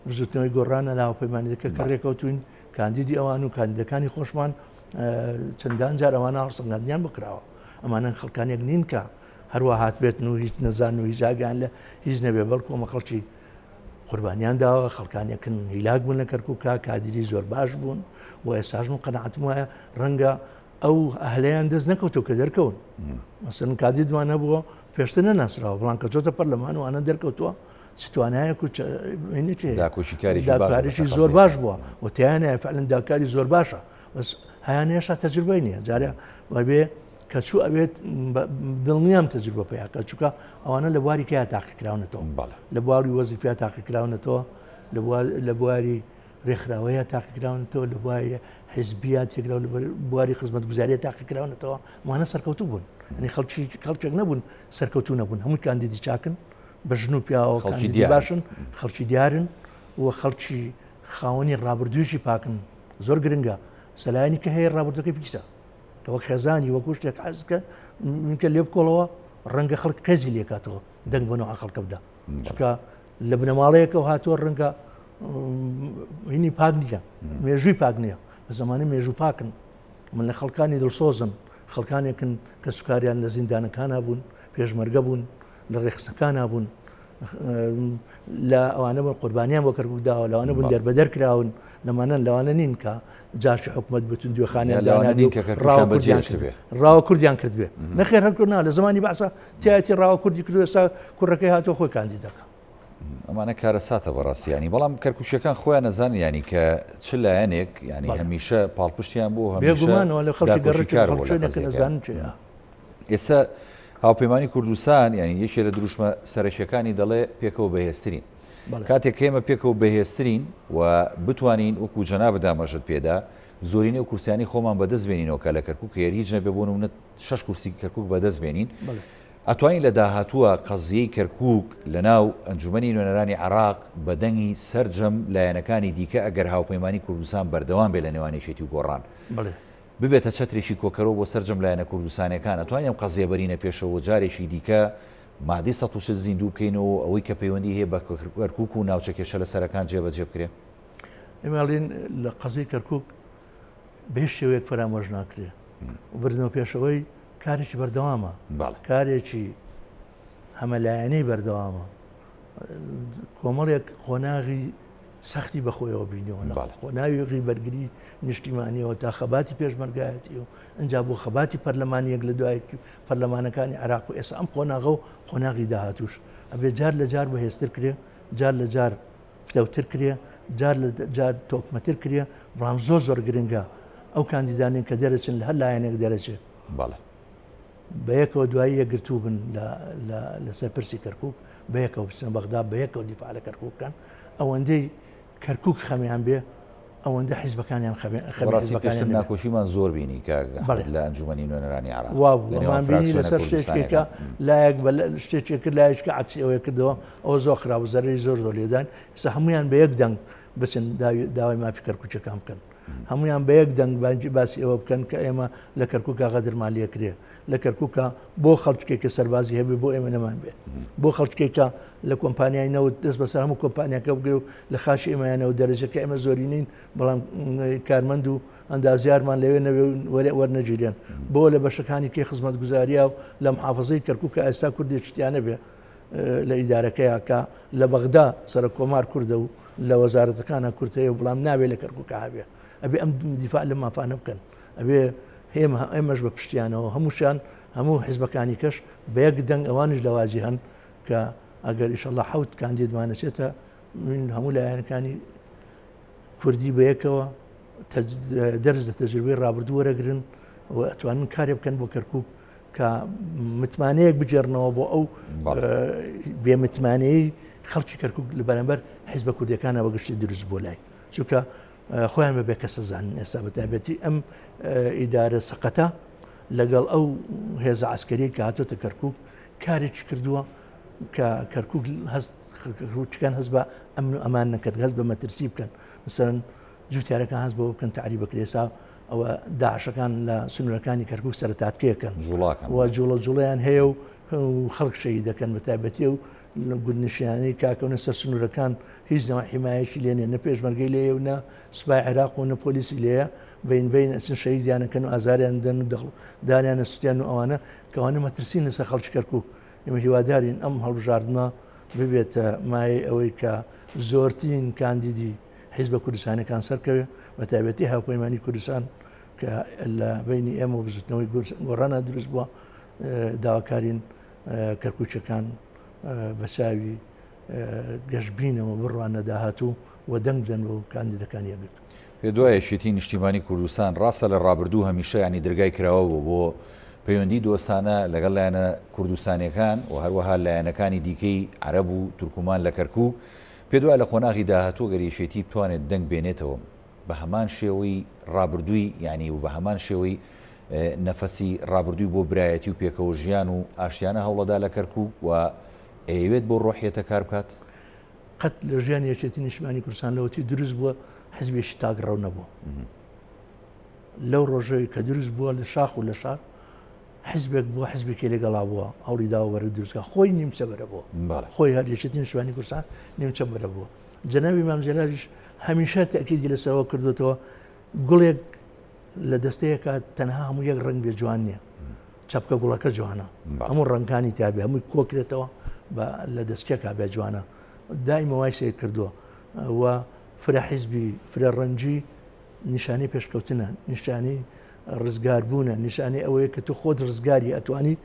بزوتنەوەی گۆڕانە لاوەپەیمانی دەکە کە ڕێککەوتوین کاندیدی ئەوان و کاندیدەکانی خۆشمان چەندان جار ئەوانە هەڵسەنگاندیان بکراوە. ئەمانە خەڵکانێک نین کە هەروە هاتبێتن و هیچ نەزان و هیچ ئاگیان لە هیچ نەبێ، بەڵکومە خەڵکی قوربانیان داوە، خەڵکانێکن هیلاک بوون لە کەرکووکە، کادیری زۆر باش بوون و ئێساش من قەنەعەتم وایە ڕەنگە ئەو ئەهلەیان دەست نەکەوتەوە کە دەرکەون. مەسەن کادیدوان نەبووە پێشتر نەناسراوە، بەڵام کە چۆتە پەرلەمان و ئەنە دەرکەوتووە چتوانایەک و داکۆشیکاریشی زۆر باش بووە و تیانە فعلەن داکاری زۆر باشە، بەس هەیانێشە تەجربەی نییە. جارە بێ کە چوو ئەوێت دڵنیام تەجربە پێیاکە، چووکە ئەوانە لە بواری کیا تاقیکراونەتەوە، لە بواری وەزیفیا تاقیکراونەتەوە، لە بواری ڕێکخراوەیە تاقیکراونەتەوە، لە بواری حیزبیات تێکراوە، لە بواری خزمەتگوزاریە تاقیکراونەتەوە. ئەوانە سەرکەوتوو بوون، ئەنی خەڵکێک نەبوون سەرکەوتوو نەبوون، هەمووی کاندیدی چاکن بە ژن و پیاوە کاندیدی باشن، خەڵکی دیارن و خەڵکی خاوەنی ڕابردوویەکی پاکن. زۆر گرنگە سەلایانی کە هەیە ڕابردوەکەی پیسە، کە وەک خێزانی وەکو شتێک حەزکە منکە لێ بکۆڵەوە ڕەنگە خەڵک قێزی لێکاتەوە دەنگ بۆنەوە خەڵکە بدە، چکە لە بنەماڵەیەکە هاتووە ڕەنگە هینی پاک نییە، مێژووی پاک نییە، بە زمانی مێژوو پاکن. من لە خەڵکانی دڵسۆزم، خەڵکانێکن کە سوکاریان لە زیندانەکانە بوون، پێشمەرگە بوون، لە ڕێخستەکانە بوون، لە ئەوانە بوون قوربانیان بۆ کەرکووک داوە، لەوانە بوون دەربەدەر کراون، لەوانە نین کە جاشی حکومت بتون دوێخانیان ڕاوە کوردیان کرد بێ. نەخێر هەرکردنا لە زمانی بەعسا تایەتی ڕاوە کوردی کردو، ئێستا کوڕەکەی هاتۆ خۆی کاندیدەکە. ئەمانە کارەساتە بەڕاستیانی، بەڵام کەرکوشیەکان خۆیان نەزان ینی کە چ لایەنێک ینی هەمیشە پاڵپشتیان بۆ بێگومانەوە لە خەڵکی گەڕێکی نەزانن چێە. ئێستا هاوپەیمانی کوردستان ینی یەکێ لە دروشمە سەرەکیەکانی دەڵێ پێکەوە بەهێزترین. کاتێک ئێمە پێکەوە بەهێزترین و بتوانین وەکو جەنابە دامەژت پێدا زۆرینەی و کورسیانی خۆمان بەدەستبێنینەوە کە لە کەرکووک هیچ نەبێ بۆ نمونە 6 کورسی کەرکووک بەدەستبێنین، ئەتوانین لە داهاتووە قەزیەی کەرکووک لە ناو ئەنجومەنی نوێنەرانی عێراق بە دەنگی سەرجەم لایەنەکانی دیکە ئەگەر هاوپەیمانی کوردستان بەردەوام بێ لە نێوانێشێتی و گۆڕان ببێتە چەترێکی کۆکەرەوە بۆ سەرجەم لایەنە کوردستانەکان، ئەتوانین ئەم قەزیە بەرینە پێشەوە جارێکی دیکە مادەی 106 زیندوو بکەینەوە ئەوەی کە پەیوەندی هەیە بە کەرکووک و ناوچەکێشە لە سەرەکان جێبەجێ بکرێ. ئێمەڵین لە قەزەی کەرکووک بێ شێوەیەک فرامۆژ ناکرێ و بردنەوە پێشەوەی کارێکی بەردەوامە، کارێکی هەمەلایەنەی بەردەوامە، کۆمەڵێک خۆناغی سەختی بەخۆیەوە بینەوە، خۆناویێکی بەرگری نیشتیمانیەوە تا خەباتی پێشمەرگایەتی و ئەنجا بۆ خەباتی پەرلەمانیەک لە دوای پەرلەمانەکانی عێراق و ئێستا ئەم خۆناغە و خۆناغی داهاتوش ئەبێ جار لە جار بەهێزتر کرێ، جار لە جار فتەوتر کرێ، جار لە جار تۆکمەتر کرێ. بەڵام زۆر گرنگە ئەو کاندیدانین کە دەرەچن لە هەر لایەنێک دەرەچێت بەیەکەوە دوایی یەکگرتوو بن لەسەر پرسی کەرکووک، بەیەکەوە بچنە بەغدا، بەیەکەوە دیفاع لە کەرکووک بکەن، ئەوەندەی کەرکووک خەمیان بێ، ئەوەندە حیزبەکانیان خەبێت. ناکۆشیمان زۆر بینی کە لە ئەنجومەنی نوێنەرانی عێراق وابوومان بینی لەسەر شتێکێکە لایەک بە شتێکی کرد لایشکە عکسی ئەوەیە کردەوە، ئەوە زۆر خراپ و زەرری زۆر لێدان. ئێستا هەمویان بە یەک دەنگ بچن داوای مافی کەرکووکەکان بکەن، هەمویان بە یەک دەنگ بانجی باسی ئەوە بکەن کە ئێمە لە کەرکووکە غەدرمان لێکرێ، لە کەرکووکە بۆ خەڵکێکە سەربازی هەبێ بۆ ئێمە نەمان بێ، بۆ خەڵکێکە لە کۆمپانیای نەوت دەست بەسەر هەموو کۆمپانیاکە بگرێ و لە خاشی ئێمەیانەوە دەرەجەکە ئێمە زۆرینین، بەڵام کارمەند و ئەندازیارمان لەوێ نەوێ وەرنەگیرێن بۆ لە بەشەکانی کێ خزمەتگوزاریە و لە محافزەی کەرکووکە ئێستا کوردی شتیانە بێ لە ئیدارەکەیە کە لە بەغدا سەرە کۆمار کوردە و لە وەزارەتەکانە کورتەیە و بەڵام ناوێت لە کەرکووکە هەبێ. ئەبێ ئەم دیفاع لە مافانە بکەن، ئەبێ ئێمەش بە پشتیانەوە هەمووشان هەموو حیزبەکانی کەش بە یەک دەنگ ئەوانش لەوازی هەن کە ئەگەر ئیشەڵڵا حەوت کاندیدمانەچێتە من هەموو لایەنەکانی کوردی بە یەکەوە دەرز لە تەجروبەی ڕابردوو وەرەگرن و ئەتوانن کارێ بکەن بۆ کەرکووک کە متمانەیەک بجێڕنەوە بۆ ئەو بێمتمانەی خەڵکی کەرکووک لە بەرامبەر حیزبە کوردیەکانە بەگشتی دروست بۆ لای چونکە خۆیان بەبێ کەسە زانن ئێستا بەتایبەتی ئەم ئیدارە سەقەتە لەگەڵ ئەو هێزە عسکەری کە هاتۆتە کەرکووک کارێکی کردووە کە کەرکووک ڕوچکان هەست بە ئەمن و ئەمان نەکرد هەست بە مەترسی بکەن مثلەن جوتیارەکان هەست بەوە بکەن تعریب بکرێ ئێستا ئەوە داعشەکان لە سنوورەکانی کەرکووک سەرەتاتکەیەکەن و جوڵەیان هەیە و خەڵک شەهید دەکەن بەتایبەتی و گوندنشیانی کاکەونە سەر سنوورەکان هیچ نەوە حیمایەکی لێنێ نە پێشمەرگەی لێە و نە سوپای عێراق و نە پۆلیسی لێیە بین ئەچن شەهیدیانەکەن و ئازاریان دەن و دانیانە سووتیان و ئەوانە کەوانە مەترسین لەسەر خەڵکی کەرکووک ئێمە هیوادارین ئەم هەڵبژاردنە ببێتە مایە ئەوەی کە زۆرترین کاندیدی حیزبە کوردستانەکان سەرکەوێ بەتایبەتی هاوپەیمانی کوردستان کە لە بینی ئێمە بزوتنەوەی گۆڕانە دروست بووە داواکارین کەرکووچەکان بە چاوی گەشتبینەوە بڕوانە داهاتوو و دەنگ بدەن بۆ کاندیدەکانی ئەگرت پێ دوایە یەکێتی نیشتیمانی کوردستان ڕاستە لە ڕابردوو هەمیشە ینی دەرگای کراوە بۆ پەیوەندی دۆستانە لەگەڵ لایەنە کوردستانیەکان و هەروەها لایەنەکانی دیکەی عەرەب و تورکمان لە کەرکووک پێ دوای لە خۆناغی داهاتوو گەریشێتی بتوانێت دەنگ بێنێتەوە بە هەمان شێوەی ڕابردووی ینی و بە هەمان شێوەی نەفەسی ڕابردووی بۆ برایەتی و پێکەوە ژیان و ئاشتیانە هەوڵەدا لە کەرکووک و ئەیەوێت بۆ ڕۆحیەتە کار بکات قەت لە ژیان یەکێتی نیشتیمانی کوردستان لەوەتی دروست بووە حیزبێکی تاگڕەو نەبووە لەو ڕۆژەی کە دروست بووە لە شاخ و لە شار حیزبێک بووە حیزبێکی لەگەڵا بووە هەوڵی داوە بەرە دروستکە خۆی نیمچە بەرە بووە خۆی هەر یەکێتی نیشتیمانی کوردستان نیمچە بەرە بووە جەنابی مام جەلالیش هەمیشە تەکیدی لەسەرەوە کردوێتەوە گوڵێک لە دەستەیەکە تەنها هەموو یەک ڕنگ بێ جوان نییە چەپکە گوڵەکە جوانە هەموو ڕنگانی تابێ هەمووی کۆکرێتەوە لە دەستکێکا بێ جوانە دایمە وای سێ کردووە و فرە حیزبی فرە ڕەنجی نیشانەی پێشکەوتنە نیشانەی ڕزگاربوونە نیشانەی ئەوەیە کە تۆ خۆت ڕزگاری ئەتوانی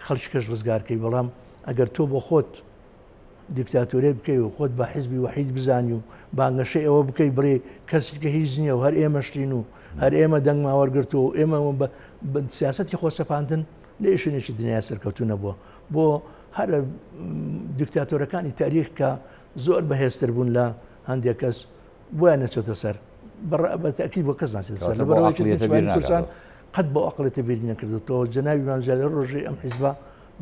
خەڵکیش ڕزگارکەی بەڵام ئەگەر تۆ بۆ خۆت دیکتاتۆرێ بکەی و خۆت بە حیزبی وحید بزانی و بانگەشەی ئەوە بکەی بڕێ کەسی کە هیچ نییە و هەر ئێمەشتین و هەر ئێمە دەنگما وەرگرتو و ئێمە بە سیاسەتی خۆسەپاندن لە ئێشونێکی دنیا سەرکەوتو نەبووە بۆ هەر دیکتاتۆرەکانی تاریخ کە زۆر بەهێزتر بوون لە هەندێک کەس بۆیان نەچۆتە سەر بەتەکیید بۆ کەس ناچێت سەر لەبەرەوەی قەت بۆ عەقڵێتە بیری نەکردوەوە جەنابی مامجال لە ڕۆژەی ئەم حیزبە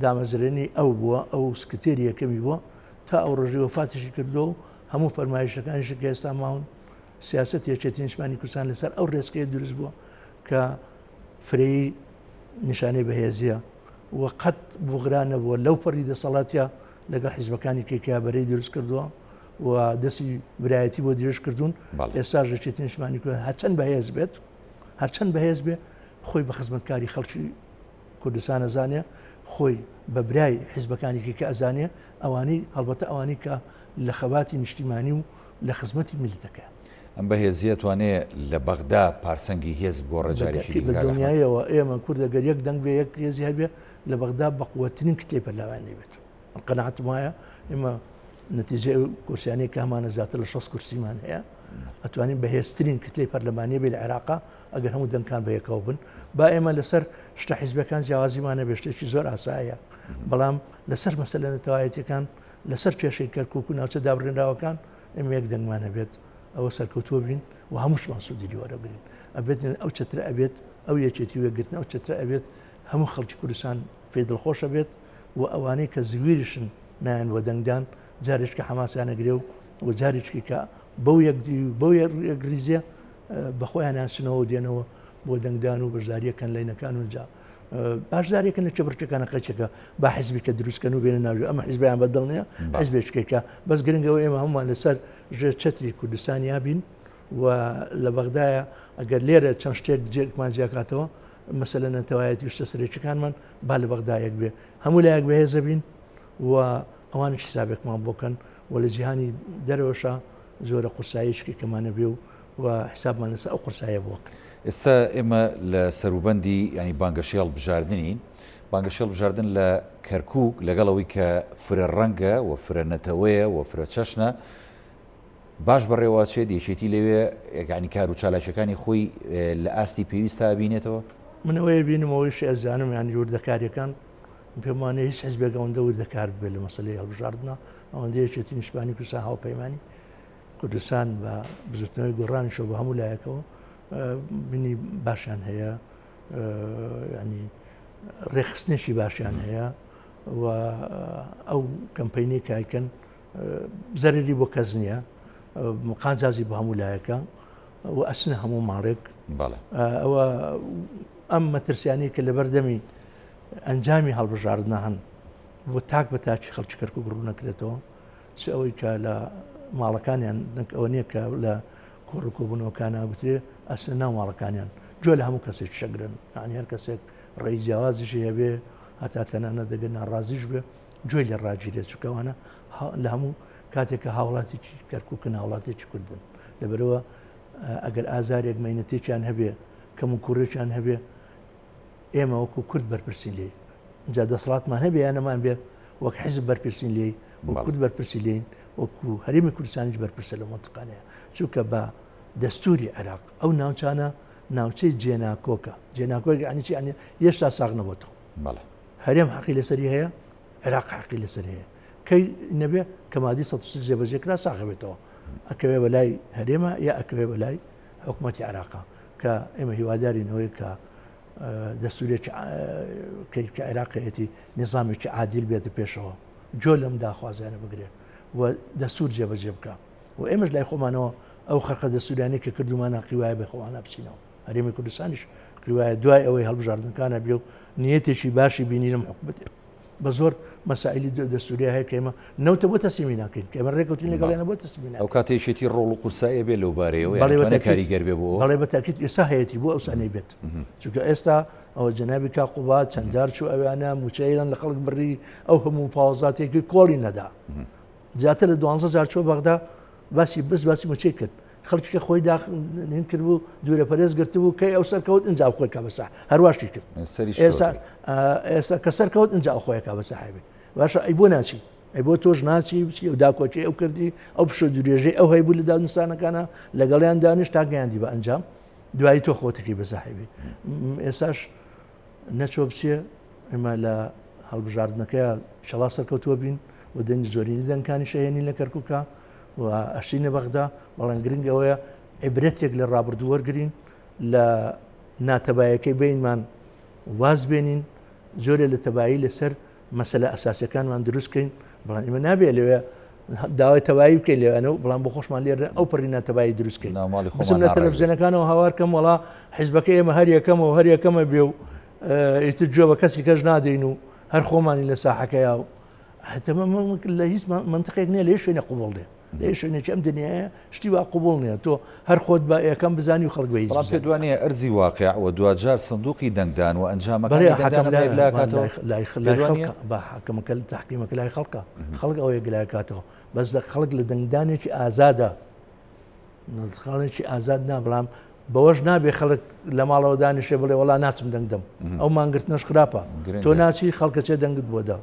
دامەزرێنی ئەو بووە ئەو سکرتێری یەکەمی بووە تا ئەو ڕۆژەی وەفاتیشی کردەوە و هەموو فەرمایشەکانیش کە ئێستا ماون سیاست یەکێتی نیشتیمانی کوردستان لەسەر ئەو ڕێزکەیە دروست بووە کە فرەیی نیشانەی بەهێزیە و قەت بوغرا نەبووە لەو پەڕی دەسەڵاتە لەگەڵ حیزبەکانی کێکیا بەرەی دروست کردووە و دەستی برایەتی بۆ درێژ کردوون ئێستا یەکێتی نیشتیمانی کوردستان هەرچەند بەهێز بێت هەرچەند بەهێز بێ خۆی بە خزمەتکاری خەڵکی کوردستان ئەزانێ خۆی بە برای حیزبەکانی کێکە ئەزانێ ئەوانەی هەڵبەتە ئەوانەی کە لە خەباتی نیشتیمانی و لە خزمەتی میلتەکە ئەم بەهێزیە توانێت لە بەغدا پارسەنگی هێز بۆ ڕێجارێکی لە دڵنیایەوە ئێمە کوردە گەر یەک دەنگ بێ یەک هێزی هەبێ لە بەغدا بە قووەترین کتێب پەرلاوان لێبێت قەناعەتم وایە ئێمە نەتیجەی کورسیانەی کە هەمانە زیاتر لە 6 کورسیمان هەیە ئەتوانین بەهێزترین کتلەی پەرلەمانیە بێ لە عێراقا ئەگەر هەموو دەنگکان بە یەکەوە بن با ئێمە لەسەر شتە حیزبەکان جیاوازیمانە بێ شتێکی زۆر ئاساییە بەڵام لەسەر مەسەلە نەتەوایەتیەکان لەسەر کێشەی کەرکووک و ناوچە دابڕێنراوەکان ئێمە یەک دەنگمانە بێت ئەوە سەرکەوتووە بین و هەمووشمان سوودی وەرەگرین ئەبێت ئەو چترە ئەبێت ئەو یەکێتی وەگرتن ئەو چترە ئەبێت هەموو خەڵکی کوردستان پێ دڵخۆشە بێت و ئەوانەی کە زویریشن نایەن وە دەنگدان جارێک کە حەماسیانەگرێ و جارێکی کە بەو یەکریزیە بەخۆیان ناسنەوە دێنەوە بۆ دەنگدان و بەشداریەکەن لەینەکان و جا باشدارێکن لە چەبرچەکانە قەچەکە با حیزبی کە دروستکەن و بێنە ناوێ ئەمە حیزبیان بەدڵ نییە حیزبێکێکە بەس گرنگەوە ئێمە هەمومان لەسەر ژێر چەتری کوردستانیا بین و لە بەغدایە ئەگەر لێرە چەند شتێک جێکمان جیاکاتەوە مەسەلە نەتەوایەتی شتە سەرێکیەکانمان با لە بەغدایەک بێ هەموو لایەک بەهێزە بین و ئەوانش حسابێکمان بۆکەن و لە جیهانی دەرەوەشە زۆرە قورساییشکی کەمانە بێ و حسابمان لەسەر ئەو قورسایە بۆکەن ئێستا ئێمە لە سەروبەندی ینی بانگەشێڵ بژاردنین بانگەشێڵ بژاردن لە کەرکووک لەگەڵەوەی کە فرە ڕەنگە و فرە نەتەوەیە و فرە چەشنە باش بەڕێوەچێت یەکێتی لەوێ یعنی کار و چالاکیەکانی خۆی لە ئاستی پێویستە بینێتەوە منەوەی بینمەوەیش ئەزانم یان وردەکاریەکان پێم وانە هیچ حیزبێک ئەوەندە وردەکار بێت لە مەسلەی هەڵبژاردنە ئەوەندە یەکێتی نیشتمانی کوردستان هاوپەیمانی کوردستان بە بزوتنەوەی گۆڕانیشەوە بە هەموو لایەکەوە بینی باشیان هەیە ینی ڕێخستنێکی باشیان هەیە و ئەو کەمپینی کایکەن زەرری بۆ کەس نییە قانجازی بە هەموو لایەکە و ئەچنە هەموو ماڕێک ئەوە ئەم مەترسیانی کە لە بەردەمی ئەنجامی هەڵبژاردنە هەن بۆ تاک بە تاچی خەڵکی کەرکووک ڕوو نەکرێتەوە چ ئەوەی کە لە ماڵەکانیان ئەوە نییە کە لە کۆڕکۆبوونەوەکانە بترێ ئەسن ناو ماڵەکانیان جۆ لە هەموو کەسێک شەگرن ئەنی هەر کەسێک ڕێی جیاوازیشی هەبێ هەتا تەنانە دەگەن ناڕازیش بێ گوێی لە ڕاگیرێت چکەوانە لە هەموو کاتێککە هاوڵاتێکی کەرکووکن هاوڵاتێکی کوردن لەبەرەوە ئەگەر ئازارێک مەینەتێکیان هەبێ کەم و کوڕێکیان هەبێ ئێمە وەکو کورد بەرپرسی لێ جا دەسەڵاتمان هەبێ یانەمان بێ وەک حیزب بەرپرسین لێ و کورد بەرپرسی لێن وەکو هەرێمی کوردستانیش بەرپرسە لە مۆنتقانەیە چونکە بە دەستوری عێراق ئەو ناوچانە ناوچەی جێناکۆکە جێناکۆک عنیی ئەنی هێشتا ساغ نەبووتەوە هەرێم حەقی لەسەری هەیە عێراق حەقی لەسەر هەیە کەی نەبێ کەمادی ١ جێبەجێکرا ساغەبێتەوە ئەکەوێ بەلای هەرێمە یا ئەکەوێ بەلای حکوومەتی عێراقا کە ئێمە هیوادارینەوەی کە دەستورێکی کە عێراقەتی نظامێکی عادیل بێتە پێشەوە جۆ لەم داخوازیانە بگرێت و دەستور جێبەجێ بکە و ئێمەش لای خۆمانەوە ئەو خەرقە دەستوریانی کە کردومانە قیوایە بە خۆوانە بچینەوە هەرێمی کوردستانیش قیوایە دوای ئەوەی هەڵبژاردنەکانە بێ و نیەتێکی باشی بینی لەم حکومەت بە زۆر مەسائلی دەستوری هەیە کە ئێمە نەوتە بۆ تەسیمی ناکەین کە ئێمە ڕێکەوتین لەگەڵیانە بۆ تەسیمی ناکەین ئەو کاتێشێتی ڕۆڵ و قورسایە بێ لەو بارەیەوە کاریگەر بێ بۆ بەڵێ بە تاکید ئێستا هەیەی بۆ ئەو سانەی بێت چونکە ئێستا ئەوە جەنابی کاقوبات چەند جار چوو ئەوانە موچەیان لە خەڵک بڕی ئەو هەموو مفاوەزاتێکی کۆڵی نەدا زیاتر لە 12 جار چۆ بەغدا باسی باسی موچەی کرد خەڵکیکە خۆی داخین کرد بوو دوورە پەرێز گرت بوو کەی ئەو سەرکەوت ئەنجا خۆی کا بەسا هەرواشی کرد ئێستا کە سەرکەوت ئەنجا خۆی کا بەسا هەبێ باشە ئەی بۆ ناچی ئەی بۆ تۆش ناچی بچی و داکۆچی ئەو کردی ئەو پشە درێژەی ئەو هەیبوو لە داونسانەکانە لەگەڵیان دانیش تا گەیاندی بە ئەنجام دوایی تۆ خۆتەکەی بەسا هەبێ ئێساش نەچۆ بچێ ئێمە لە هەڵبژاردنەکەی شەڵا سەرکەوتووە بین و دەنگی زۆرینی دەنگکانی شەهێنی لە کەرکووکە و ئەشینە بەغدا بەڵام گرنگ ئەوەیە عیبرەتێک لە ڕابردوو وەرگرین لە ناتەبایەکەی بینمان واز بێنین زۆرێ لە تەبایی لەسەر مەسەلە ئەساسیەکانمان دروستکەین بەڵام ئێمە نابێت لەوێ داوای تەبایی بکەین لەوێنەوە بەڵام بۆ خۆشمان لێرە ئەو پەڕی ناتەبایی دروستکەین بچم لە تەلەڤیزیۆنەکانەوە هاوارکەم وڵا حیزبەکە ئێمە هەر یەکەمەوە هەر یەکەمە بێ و ئیتر جوێ بە کەسی کەش نادەین و هەر خۆمانی لە ساحەکەیە و حتەمە لە هیچ منتقێک نییە لێ شوێنە قوبڵ دێ لێ شوێنێکی ئەم دنیاە شتی وا قوبڵ نییە تۆ هەر خۆت بە یەکەم بزانی و خەڵک بە هیچ پێ دوانەیە ئەرزی واقع و دوجار سندوقی دەنگدان و ئەنجامەکە بە حکەمەکە تحقیمەکە لای خەڵکە خەڵک ئەوەیە گلایکاتەوە بەس خەڵک لە دەنگدانێکی ئازادە خەڵێکی ئازاد نا بەڵام بەوەش نابێ خەڵک لە ماڵەوە دانیشێ بڵێ وەڵا ناچم دەنگدەم ئەو مانگرتنەش خراپە تۆ ناچی خەڵکە چێ دەنگت بۆدا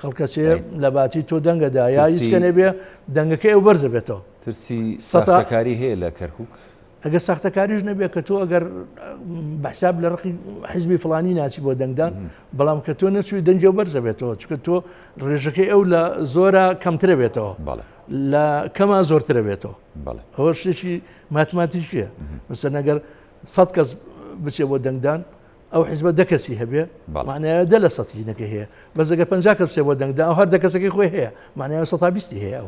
خەڵکەچێ لە باتی تۆ دەنگەدا یا هیچکە نەبێ دەنگەکەی ئەو بەرزە بێتەوە ترسی سەختەکاری هەیە لە کەرکووک ئەگەر سەختەکاریش نەبێ کە تۆ ئەگەر بەحساب لە ڕقی حیزبی فڵانی ناچی بۆ دەنگدان بەڵام کە تۆ نەچووی دەنجە و بەرزە بێتەوە چکە تۆ ڕێژەکەی ئەو لە زۆرە کەمترە بێتەوە لە کەما زۆرترە بێتەوە ئەوە شتێکی ماتماتیکیە مەسەن ئەگەر 100 کەس بچێ بۆ دەنگدان ئەو حیزبە دەکەسی هەبێ معناە دە لە سەتینەکە هەیە بەس ئەگەر 50 کەس بچێ بۆ دەنگدان ئەو هەر دەکەسەکەی خۆی هەیە معناە 120 هەیە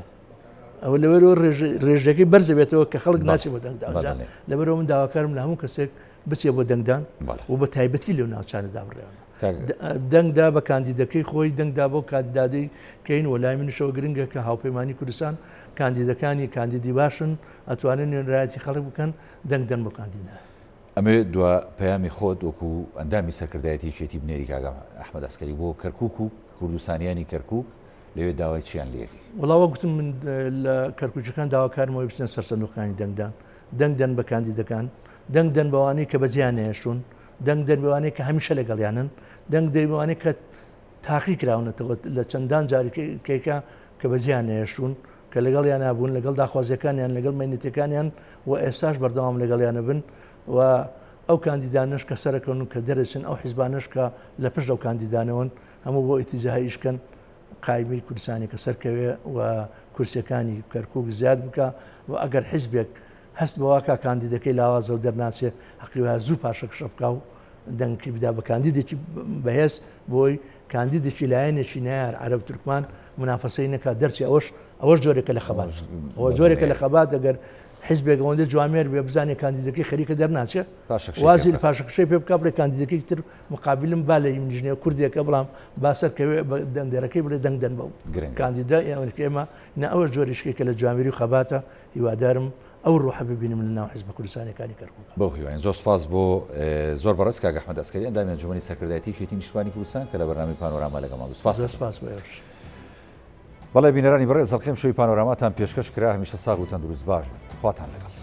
ئەوە لەوەرەوە ڕێژەکەی بەرزە بێتەوە کە خەڵک ناچێ بۆ دەنگدان لەبەرەوە من داواکارم لە هەموو کەسێک بچێ بۆ دەنگدان و بە تایبەتی لەو ناوچانەدا بڕێنە دەنگدا بە کاندیدەکەی خۆی دەنگدا بۆ کاندیدادەی کەین و لای منشەوە گرنگە کە هاوپەیمانی کوردستان کاندیدەکانی کاندیدی باشن ئەتوانن نوێنەرایەتی خەڵک بکەن دەنگدەن بۆ کاندیدا ئەمێ دو پەیامی خۆت وەکو ئەندامی سەرکردایەتی چێتی بنێری کاگام ئەحمەد ئەسکەری بۆ کەرکووک و کوردستانیانی کەرکووک لەوێ داوای چیان لێکی وڵاوە گوتم من لە کەرکووچەکان داواکارمەوەی بچن سەر سندوقەکانی دەنگدان دەنگدەن بە کاندیدەکان دەنگدەن بەوانەی کە بەجیان نێشتون دەنگدەن بەوانەی کە هەمیشە لەگەڵیانن دەنگ دەیبوانەی کە تاقی کراونەتەوە لە چەندان جارێکێکە کە بەجیان نێشتون کە لەگەڵ یان نبوون لەگەڵ داخوازیەکانیان لەگەڵ مەینەتەکانیان و ئێستاش بەردەوام لەگەڵیانە بن و ئەو کاندیدانش کە سەرەکەن و کە دەرەچن ئەو حیزبانش کە لە پشت ئەو کاندیدانەوەن هەموو بۆ ئیتیزاهیشکەن قایمی کوردستانی کە سەرکەوێ و کورسەکانی کەرکووک زیاد بکە و ئەگەر حیزبێک هەست بەواکە کاندیدەکەی لاوازە و دەرناچێ حەقیوە زوو پاشەکشە بکە و دەنگی بدا بە کاندیدێکی بەهێز بۆی کاندیدێکی لایەنێکی نار عەرەب تورکمان منافەسەی نەکات دەرچی ئەوەش جۆرێکە لە خەبات ئەوە جۆرێکە لە خەبات ئەگەر حیزبێک ئەوەندە جوامێر بێ بزانێ کاندیدەکەی خەریکە دەرناچێت وازی لە پاشەکشەی پێ بکە بڵێ کاندیدەکەی تر مقابلم با لە منژنێ کوردێکە بڵام باسەرکەوێ دەنگدەرەکەی بڵێ دەنگ بەو کاندیدا ئەمریکا ئێمە نە ئەوە جۆریشکێکە لە جوامێری و خەباتە هیوادارم ئەو ڕوحە ببینم لە ناو حیزب کوردستانیەکانی کەرکووک بۆ هیوان زۆر سپاس بۆ زۆر بەڕست کاک ئەحمەد ئەسکەری ئەندامی ئەنجومەنی سەرکردایەتی یەکێتی نیشتیمانی کوردستان کە لە بەرنامەی پانۆراما لەگەڵمان سپاس بەڵێ بینەرانی بەڕێز هەڵقەم شەوی پانۆراماتان پێشکەش کرا هەمیشە ساغ و تەندروست باش خواتان لەگەڵ